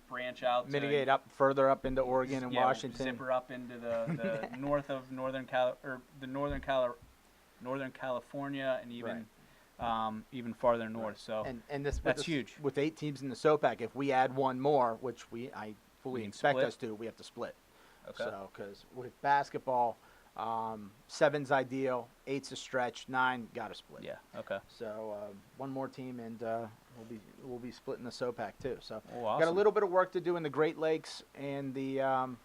branch out, Mitigate up further up into Oregon and yeah, Washington. zipper up into the north of Northern California, and even farther north. So And this that's huge. With 8 teams in the SOPAC, if we add one more, which I fully You can expect split? us to, we have to split. Okay. So, because with basketball, 7's ideal, 8's a stretch, 9 got to split. Yeah. Okay. So one more team, and we'll be splitting the SOPAC too. So Oh, got a awesome. little bit of work to do in the Great Lakes and the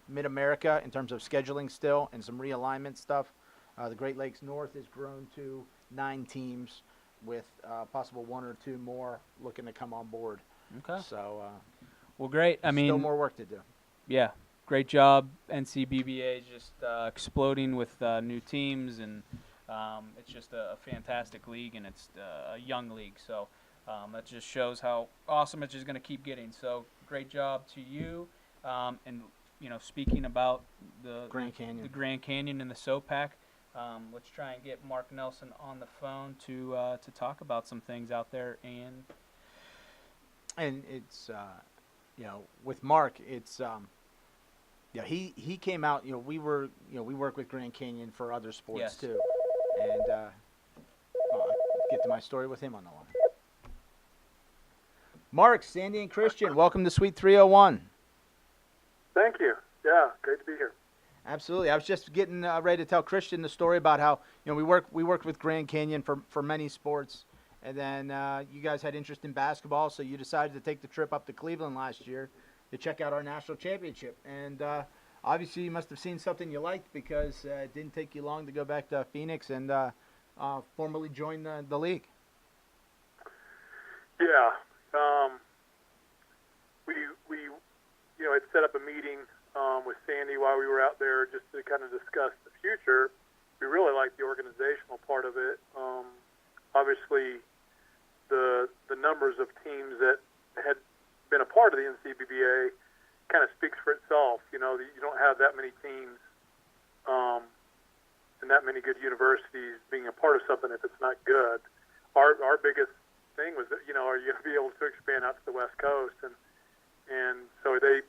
Mid America in terms of scheduling still, and some realignment stuff. The Great Lakes North has grown to 9 teams, with possible 1 or 2 more looking to come on board. Okay. So Well, great. I mean, still more work to do. yeah, great job. NCBBA is just exploding with new teams, and it's just a fantastic league, and it's a young league. So that just shows how awesome it's just going to keep getting. So great job to you. And speaking about the Grand Canyon. the Grand Canyon and the SOPAC, let's try and get Mark Nelson on the phone to talk about some things out there. And it's with Mark, it's he came out. We work with Grand Canyon for other sports Yes. too, and I'll get to my story with him on the line. Mark, Sandy, and Christian, welcome to Suite 301. Thank you. Yeah, great to be here. Absolutely. I was just getting ready to tell Christian the story about how we worked with Grand Canyon for many sports, and then you guys had interest in basketball, so you decided to take the trip up to Cleveland last year to check out our national championship. And obviously, you must have seen something you liked, because it didn't take you long to go back to Phoenix and formally join the league. Yeah. We had set up a meeting with Sandy while we were out there just to kind of discuss the future. We really liked the organizational part of it. Obviously, the numbers of teams that had been a part of the NCBBA kind of speaks for itself. You don't have that many teams and that many good universities being a part of something if it's not good. Our biggest thing was that, are you going to be able to expand out to the West Coast? And so they,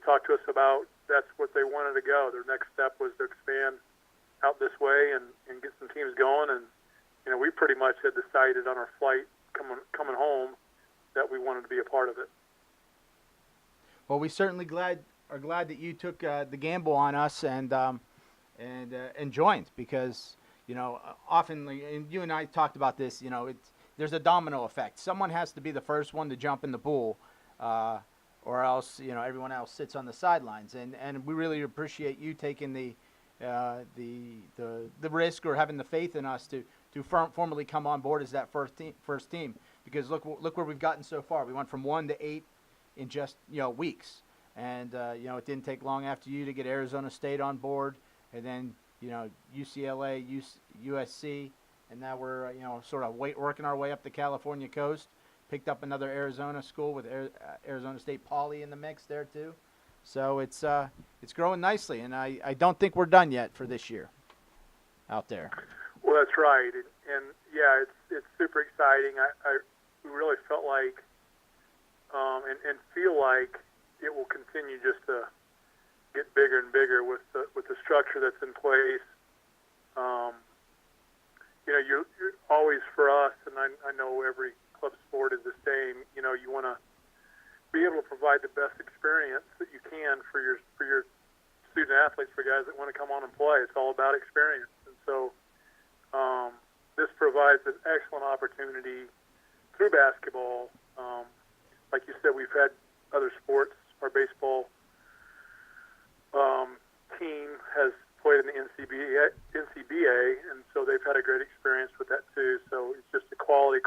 talked to us about that's what they wanted to go. Their next step was to expand out this way and get some teams going. And, we pretty much had decided on our flight coming home that we wanted to be a part of it. Well, we certainly are glad that you took the gamble on us and joined, because often, and you and I talked about this. There's a domino effect. Someone has to be the first one to jump in the pool, or else everyone else sits on the sidelines. And we really appreciate you taking the risk, or having the faith in us to formally come on board as that first team. Because look where we've gotten so far. We went from 1 to 8 in just weeks, and it didn't take long after you to get Arizona State on board, and then UCLA, USC, and now we're sort of working our way up the California coast. Picked up another Arizona school with Arizona State Poly in the mix there too. So it's growing nicely, and I don't think we're done yet for this year out there. Well, that's right, and yeah, it's super exciting. We really felt like and feel like it will continue just to get bigger and bigger with the structure that's in place. You're always, for us, and I know every club sport is the same. You want to be able to provide the best experience that you can for your student athletes, for guys that want to come on and play. It's all about experience, and so this provides an excellent opportunity through basketball. Like you said, we've had other sports. Our baseball team has played in the NCBA, and so they've had a great experience with that too. So it's just a quality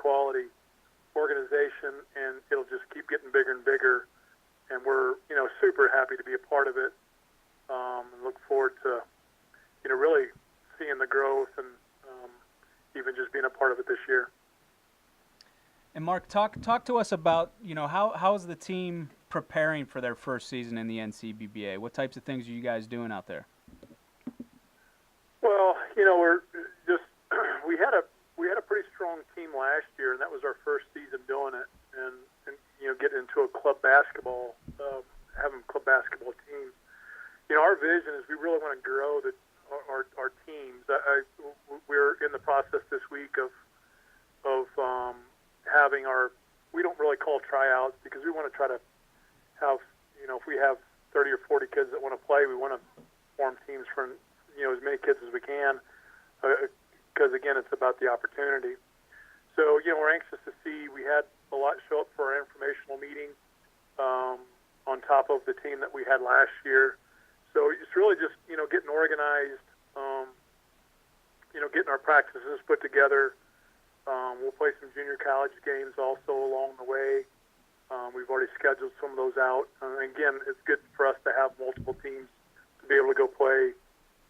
organization, and it'll just keep getting bigger and bigger. And we're super happy to be a part of it, and look forward to really seeing the growth and even just being a part of it this year. And Mark, talk to us about how's the team preparing for their first season in the NCBBA? What types of things are you guys doing out there? Well, we're just we had a pretty strong team last year, and that was our first season doing it, and getting into a club basketball, having club basketball teams. Our vision is we really want to grow our teams. We're in the process this week of having we don't really call tryouts because we want to try to have, if we have 30 or 40 kids that want to play, we want to form teams for, as many kids as we can, because, again, it's about the opportunity. So, we're anxious to see. We had a lot show up for our informational meeting on top of the team that we had last year. So it's really just, getting organized, getting our practices put together. We'll play some junior college games also along the way. We've already scheduled some of those out. Again, it's good for us to have multiple teams to be able to go play,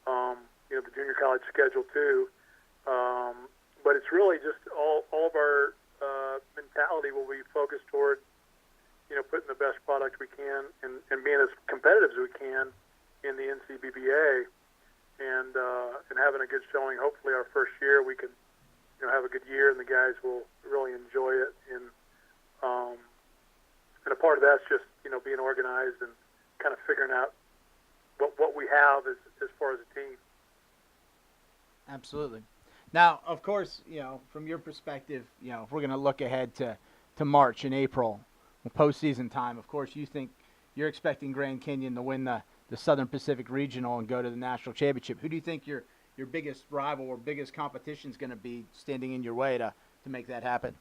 the junior college schedule too. But it's really just all of our mentality will be focused toward, putting the best product we can and being as competitive as we can in the NCBBA and having a good showing. Hopefully our first year we can, have a good year and the guys will really enjoy it. And a part of that's just, being organized and kind of figuring out what we have as far as a team. Absolutely. Now, of course, from your perspective, if we're going to look ahead to March and April, postseason time, of course, you're expecting Grand Canyon to win the Southern Pacific Regional and go to the national championship. Who do you think your biggest rival or biggest competition is going to be standing in your way to make that happen?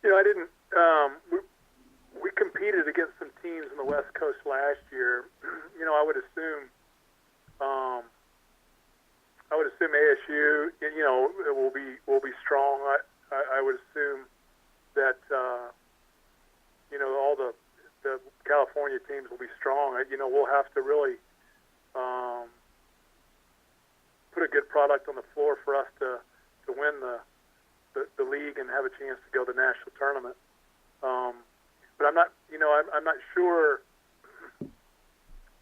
I didn't. We competed against some teams in the West Coast last year. I would assume. ASU. It will be strong. I would assume that all the California teams will be strong. We'll have to really put a good product on the floor for us to win the league and have a chance to go to the national tournament. But I'm not, I'm not sure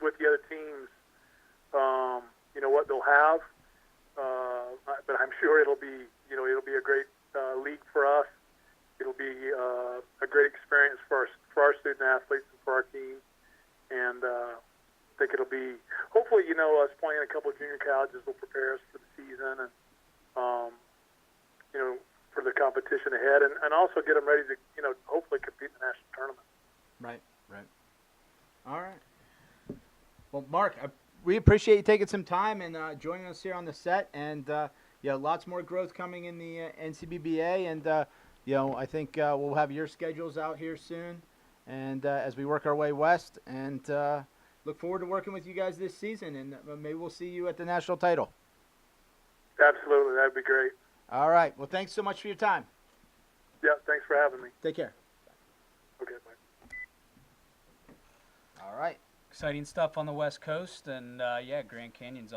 with the other teams, what they'll have. But I'm sure it'll be a great league for us. It'll be a great experience for our student athletes and for our team. And I think it'll be, hopefully, us playing a couple of junior colleges will prepare us for the season and, for the competition ahead and also get them ready to, hopefully compete in the national tournament. Right. All right. Well, Mark, we appreciate you taking some time and joining us here on the set. And, lots more growth coming in the NCBBA. And, I think we'll have your schedules out here soon. And as we work our way west, and look forward to working with you guys this season. And maybe we'll see you at the national title. Absolutely. That'd be great. All right. Well, thanks so much for your time. Yeah, thanks for having me. Take care. Okay, bye. All right. Exciting stuff on the West Coast, and Grand Canyon's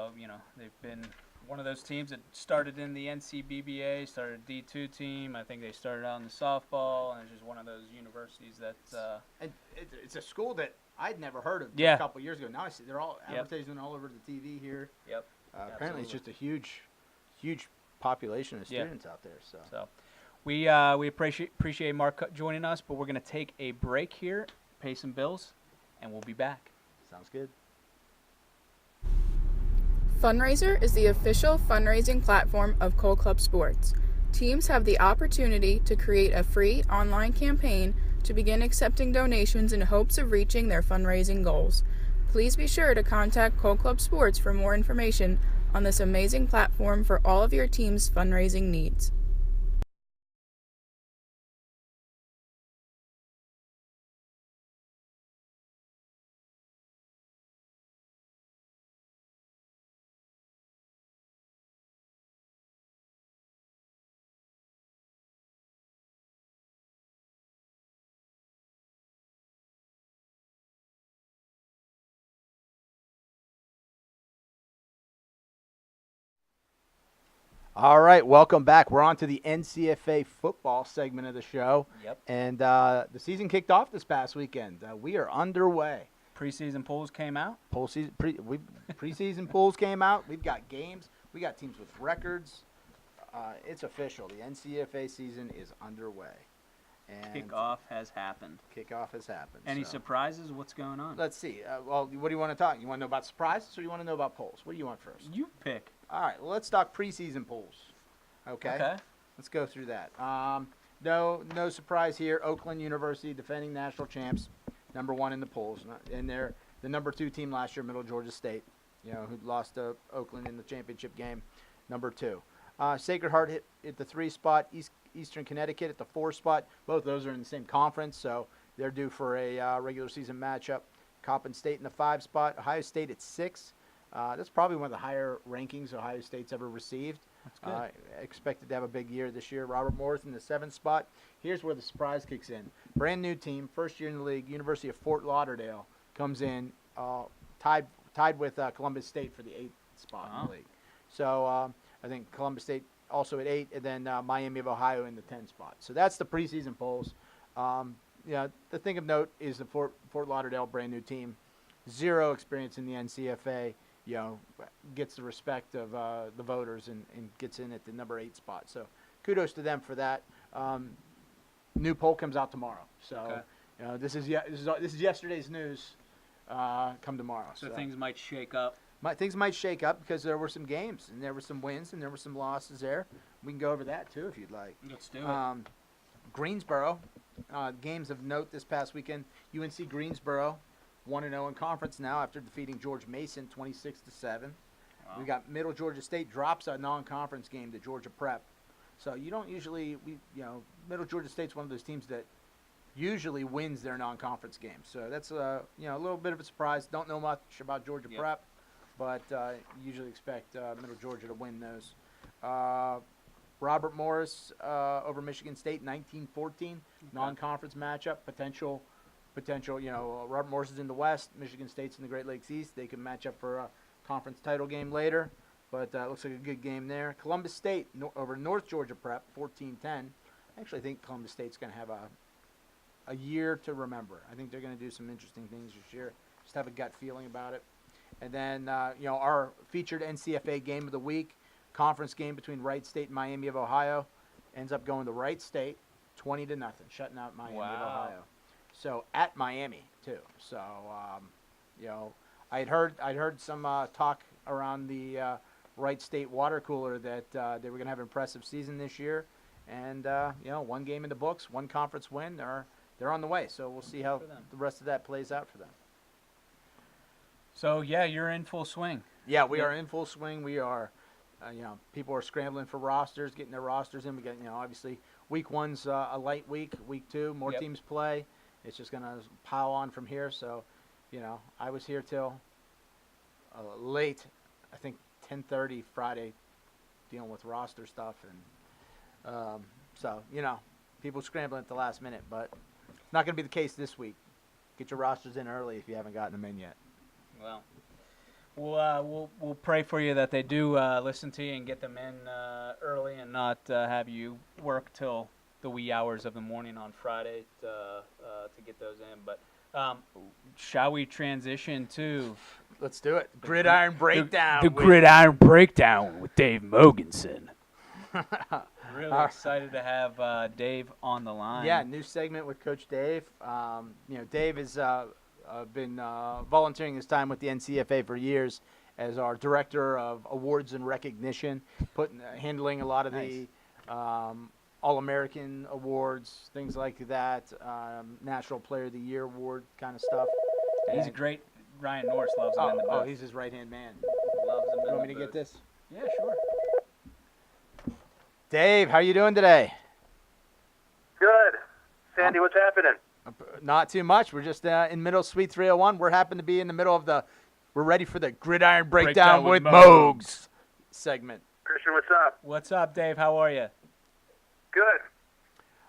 they've been one of those teams that started in the NCBBA, started a D2 team. I think they started out in the softball, and it's just one of those universities that. And it's a school that I'd never heard of a couple of years ago. Now I see they're all advertising all over the TV here. Yep. Apparently, it's just a huge population of students out there. So we appreciate Mark joining us, but we're going to take a break here, pay some bills, and we'll be back. Sounds good. Fundraiser is the official fundraising platform of Cole Club Sports. Teams have the opportunity to create a free online campaign to begin accepting donations in hopes of reaching their fundraising goals. Please be sure to contact Cole Club Sports for more information on this amazing platform for all of your team's fundraising needs. All right, welcome back. We're on to the NCFA football segment of the show. Yep. And the season kicked off this past weekend. We are underway. Preseason polls came out. Preseason polls came out. We've got games. We got teams with records. It's official. The NCFA season is underway. And Kickoff has happened. So Any surprises? What's going on? let's see. Well, what do you want to talk? You want to know about surprises or you want to know about polls? What do you want first? You pick. All right, well, let's talk preseason polls. Okay. Let's go through that. No surprise here. Oakland University, defending national champs, #1 in the polls, and they're the #2 team last year, Middle Georgia State, who lost to Oakland in the championship game, #2. Sacred Heart hit the 3 spot. Eastern Connecticut at the 4 spot. Both those are in the same conference, so they're due for a regular season matchup. Coppin State in the 5 spot. Ohio State at 6. That's probably one of the higher rankings Ohio State's ever received. That's good. Expected to have a big year this year. Robert Morris in the 7th spot. Here's where the surprise kicks in. Brand new team, first year in the league. University of Fort Lauderdale comes in tied with Columbus State for the 8th spot in the league. So I think Columbus State also at 8, and then Miami of Ohio in the 10th spot. So that's the preseason polls. The thing of note is the Fort Lauderdale brand new team, 0 experience in the NCFA. Gets the respect of the voters and gets in at the number 8 spot. So kudos to them for that. New poll comes out tomorrow. So this is yesterday's news. Come tomorrow. So things might shake up. Things might shake up because there were some games and there were some wins and there were some losses there. We can go over that too if you'd like. Let's do it. Greensboro, games of note this past weekend. UNC Greensboro, 1-0 in conference now after defeating George Mason 26-7. Wow. We got Middle Georgia State drops a non-conference game to Georgia Prep. So you don't usually, Middle Georgia State's one of those teams that usually wins their non-conference games. So that's a little bit of a surprise. Don't know much about Georgia Prep, but usually expect Middle Georgia to win those. Robert Morris over Michigan State, 19-14, non-conference matchup. Potential. Robert Morris is in the West. Michigan State's in the Great Lakes East. They can match up for a conference title game later, but looks like a good game there. Columbus State over North Georgia Prep, 14-10. I actually think Columbus State's going to have a year to remember. I think they're going to do some interesting things this year. Just have a gut feeling about it. And then, our featured NCFA game of the week, conference game between Wright State and Miami of Ohio, ends up going to Wright State, 20-0, shutting out Miami of Ohio. So at Miami too. So I'd heard some talk around the Wright State water cooler that they were going to have an impressive season this year, and one game in the books, one conference win. They're on the way. So we'll see how the rest of that plays out for them. So you're in full swing. Yeah, we are in full swing. We are. People are scrambling for rosters, getting their rosters in. We got obviously week 1's a light week. Week 2, more teams play. It's just going to pile on from here. So, I was here till late, I think 10:30 Friday, dealing with roster stuff. And people scrambling at the last minute. But it's not going to be the case this week. Get your rosters in early if you haven't gotten them in yet. Well, we'll pray for you that they do listen to you and get them in early and not have you work till the wee hours of the morning on Friday to get those in. But shall we transition to? Let's do it. Gridiron Breakdown. The Gridiron Breakdown with Dave Mogensen. Really excited to have Dave on the line. Yeah, new segment with Coach Dave. Dave has been volunteering his time with the NCFA for years as our director of awards and recognition, handling a lot of the All-American awards, things like that, National Player of the Year award kind of stuff. He's great. Ryan Norris loves him in the booth. Oh, he's his right-hand man. Loves him in the booth. You want me to get this? Yeah, sure. Dave, how you doing today? Good. Sandy, what's happening? Not too much. We're just in middle of Suite 301. We're happen to be in the middle of we're ready for the Gridiron Breakdown with Mogs segment. Christian, what's up? What's up, Dave? How are you? Good.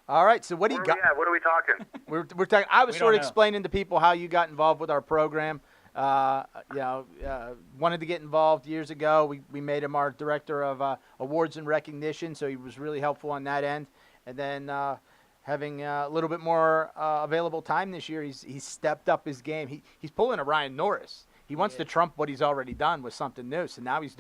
All right. So what do you got? What are we talking? We're talking. I was sort of explaining to people how you got involved with our program. wanted to get involved years ago. We made him our director of awards and recognition, so he was really helpful on that end. And then having a little bit more available time this year, he's stepped up his game. He's pulling a Ryan Norris. He wants to trump what he's already done with something new. So now he's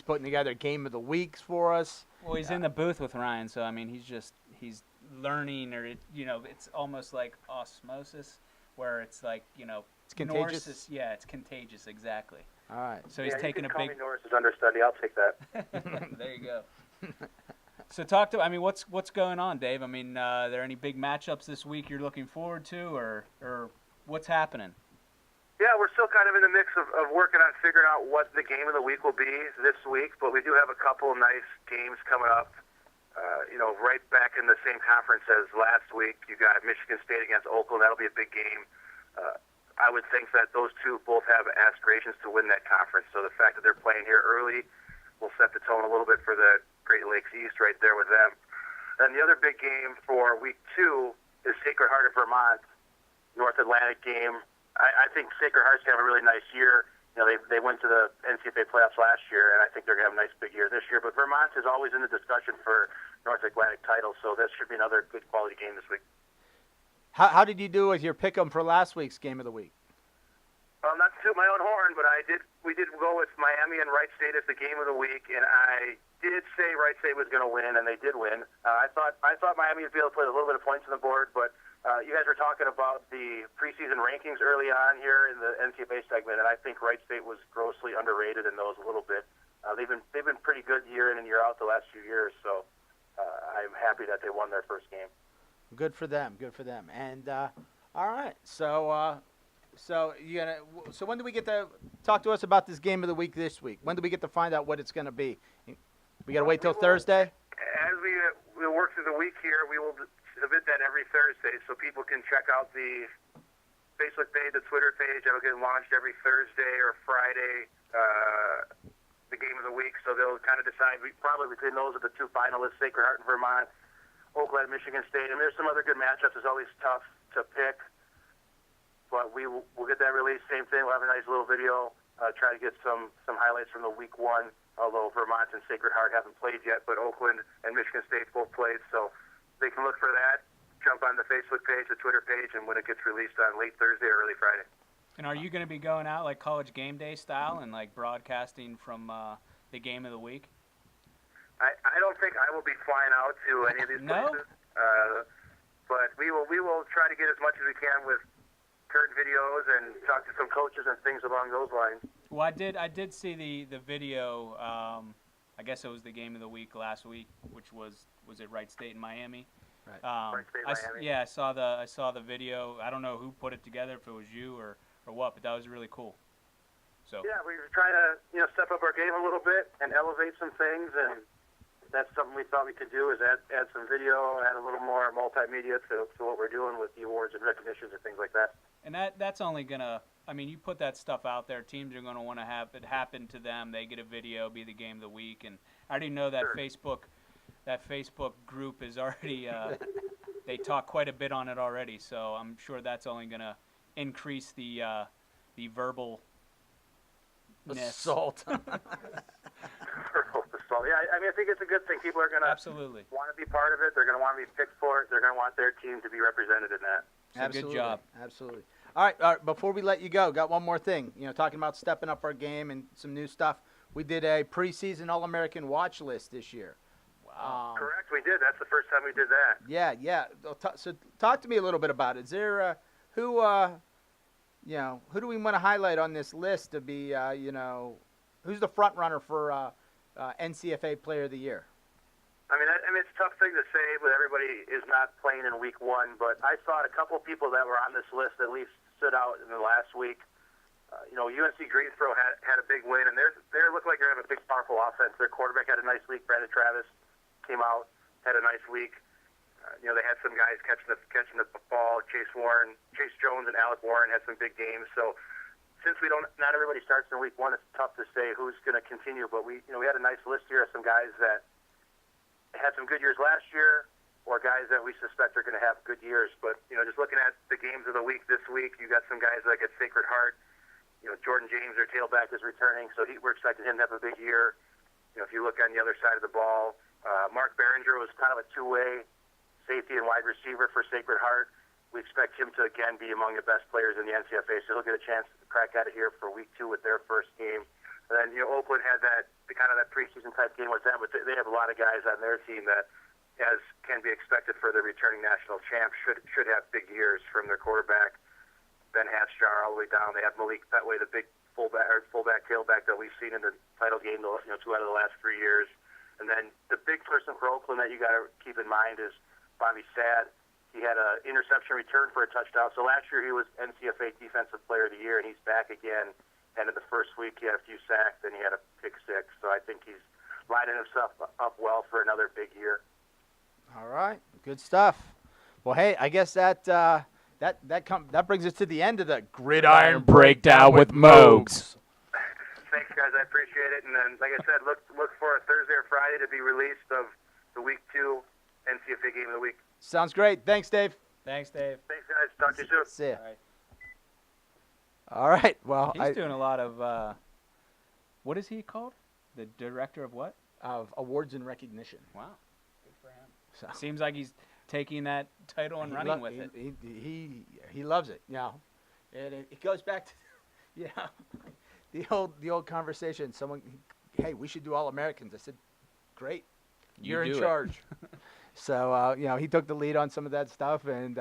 putting together game of the weeks for us. Well, he's in the booth with Ryan, so I mean, he's learning, or it's almost like osmosis, where it's like it's contagious. It's contagious, exactly. All right. So he's taking a call big. me Norris's understudy. I'll take that. There you go. So talk to. I mean, what's going on, Dave? I mean, are there any big matchups this week you're looking forward to, or what's happening? Yeah, we're still kind of in the mix of working on figuring out what the game of the week will be this week, but we do have a couple of nice games coming up. Right back in the same conference as last week, you got Michigan State against Oakland. That'll be a big game. I would think that those two both have aspirations to win that conference, so the fact that they're playing here early will set the tone a little bit for the Great Lakes East right there with them. And the other big game for week 2 is Sacred Heart of Vermont, North Atlantic game. I think Sacred Heart's going to have a really nice year. They went to the NCAA playoffs last year, and I think they're going to have a nice big year this year. But Vermont is always in the discussion for North Atlantic title, so this should be another good quality game this week. How did you do with your pick 'em for last week's game of the week? Well, not to toot my own horn, but we did go with Miami and Wright State as the game of the week, and I did say Wright State was going to win, and they did win. I thought Miami would be able to put a little bit of points on the board, but you guys were talking about the preseason rankings early on here in the NCAA segment, and I think Wright State was grossly underrated in those a little bit. They've been pretty good year in and year out the last few years, so I'm happy that they won their first game. Good for them. Good for them. And all right, so when do we get to talk to us about this game of the week this week? When do we get to find out what it's going to be? We got to wait till Thursday? As we work through the week here, we will submit that every Thursday so people can check out the Facebook page, the Twitter page. That'll get launched every Thursday or Friday, the game of the week. So they'll kind of decide, probably between those are the two finalists, Sacred Heart and Vermont, Oakland, Michigan State. And there's some other good matchups. It's always tough to pick. But we'll get that released. Same thing. We'll have a nice little video. Try to get some highlights from the week 1. Although Vermont and Sacred Heart haven't played yet, but Oakland and Michigan State both played. So they can look for that. Jump on the Facebook page, the Twitter page, and when it gets released on late Thursday or early Friday. And are you going to be going out like College Game Day style and like broadcasting from the game of the week? I don't think I will be flying out to any of these places. But we will try to get as much as we can with current videos and talk to some coaches and things along those lines. Well, I did see the video. I guess it was the game of the week last week, which was it Wright State and Miami? Right. Wright State, Miami. Yeah, I saw the video. I don't know who put it together, if it was you or what, but that was really cool. So yeah, we were trying to step up our game a little bit and elevate some things, and that's something we thought we could do is add some video, add a little more multimedia to what we're doing with the awards and recognitions and things like that. And that's only gonna. I mean, you put that stuff out there, teams are going to want to have it happen to them. They get a video, be the game of the week, and I already know that Facebook group is already. They talk quite a bit on it already, so I'm sure that's only going to increase the verbal assault. Yeah, I mean, I think it's a good thing. People are going to absolutely want to be part of it. They're going to want to be picked for it. They're going to want their team to be represented in that. So good job. Absolutely. All right. Before we let you go, got one more thing. Talking about stepping up our game and some new stuff. We did a preseason All-American watch list this year. Wow. Correct, we did. That's the first time we did that. Yeah. So talk to me a little bit about it. Is there who do we want to highlight on this list to be who's the front runner for NCFA Player of the Year? I mean, it's a tough thing to say, but everybody is not playing in week 1. But I thought a couple of people that were on this list at least stood out in the last week. UNC Greensboro had a big win, and they look like they're having a big, powerful offense. Their quarterback had a nice week. Brandon Travis came out, had a nice week. They had some guys catching the ball. Chase Jones, and Alec Warren had some big games. So since not everybody starts in week 1, it's tough to say who's going to continue. But we had a nice list here of some guys that had some good years last year, or guys that we suspect are going to have good years. But just looking at the games of the week this week, you got some guys like at Sacred Heart. Jordan James, their tailback, is returning, so we're expecting him to have a big year. If you look on the other side of the ball, Mark Behringer was kind of a two-way safety and wide receiver for Sacred Heart. We expect him to, again, be among the best players in the NCFA, so he'll get a chance to crack at it here for week 2 with their first game. And then, Oakland had that preseason type game with them, but they have a lot of guys on their team that, as can be expected for the returning national champ, should have big years, from their quarterback, Ben Hatchjar, all the way down. They have Malik Petway, the big fullback tailback that we've seen in the title game, 2 out of the last 3 years. And then the big person for Oakland that you got to keep in mind is Bobby Sad. He had an interception return for a touchdown. So last year he was NCFA Defensive Player of the Year, and he's back again. And in the first week he had a few sacks, then he had a pick 6. So I think he's lining himself up well for another big year. All right, good stuff. Well, hey, I guess that brings us to the end of the Gridiron Breakdown with Mogs. Thanks, guys. I appreciate it. And then, like I said, look for a Thursday or Friday to be released of the Week 2 NCFA Game of the Week. Sounds great. Thanks, Dave. Thanks, Dave. Thanks, guys. Talk to you soon. See ya. All right. Well, he's doing a lot of what is he called? The director of what? Of awards and recognition. Wow. Good for him. So. Seems like he's taking that title and running with it. He loves it. And it goes back to the old conversation. Someone, hey, we should do All-Americans. I said, great. You're in charge. So he took the lead on some of that stuff, and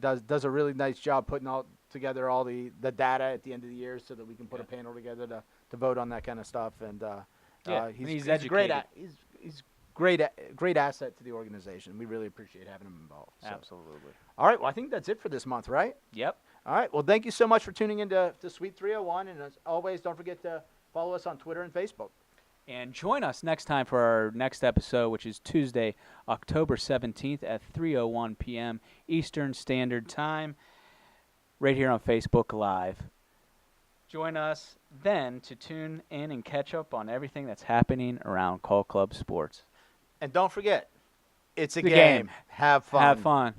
does a really nice job putting together all the data at the end of the year, so that we can put a panel together to vote on that kind of stuff. And he's educated. He's great asset to the organization. We really appreciate having him involved. So. Absolutely. All right. Well, I think that's it for this month, right? Yep. All right. Well, thank you so much for tuning into Suite 301, and as always, don't forget to follow us on Twitter and Facebook. And join us next time for our next episode, which is Tuesday, October 17th at 3:01 p.m. Eastern Standard Time, right here on Facebook Live. Join us then to tune in and catch up on everything that's happening around Call Club Sports. And don't forget, it's a game. Have fun. Have fun.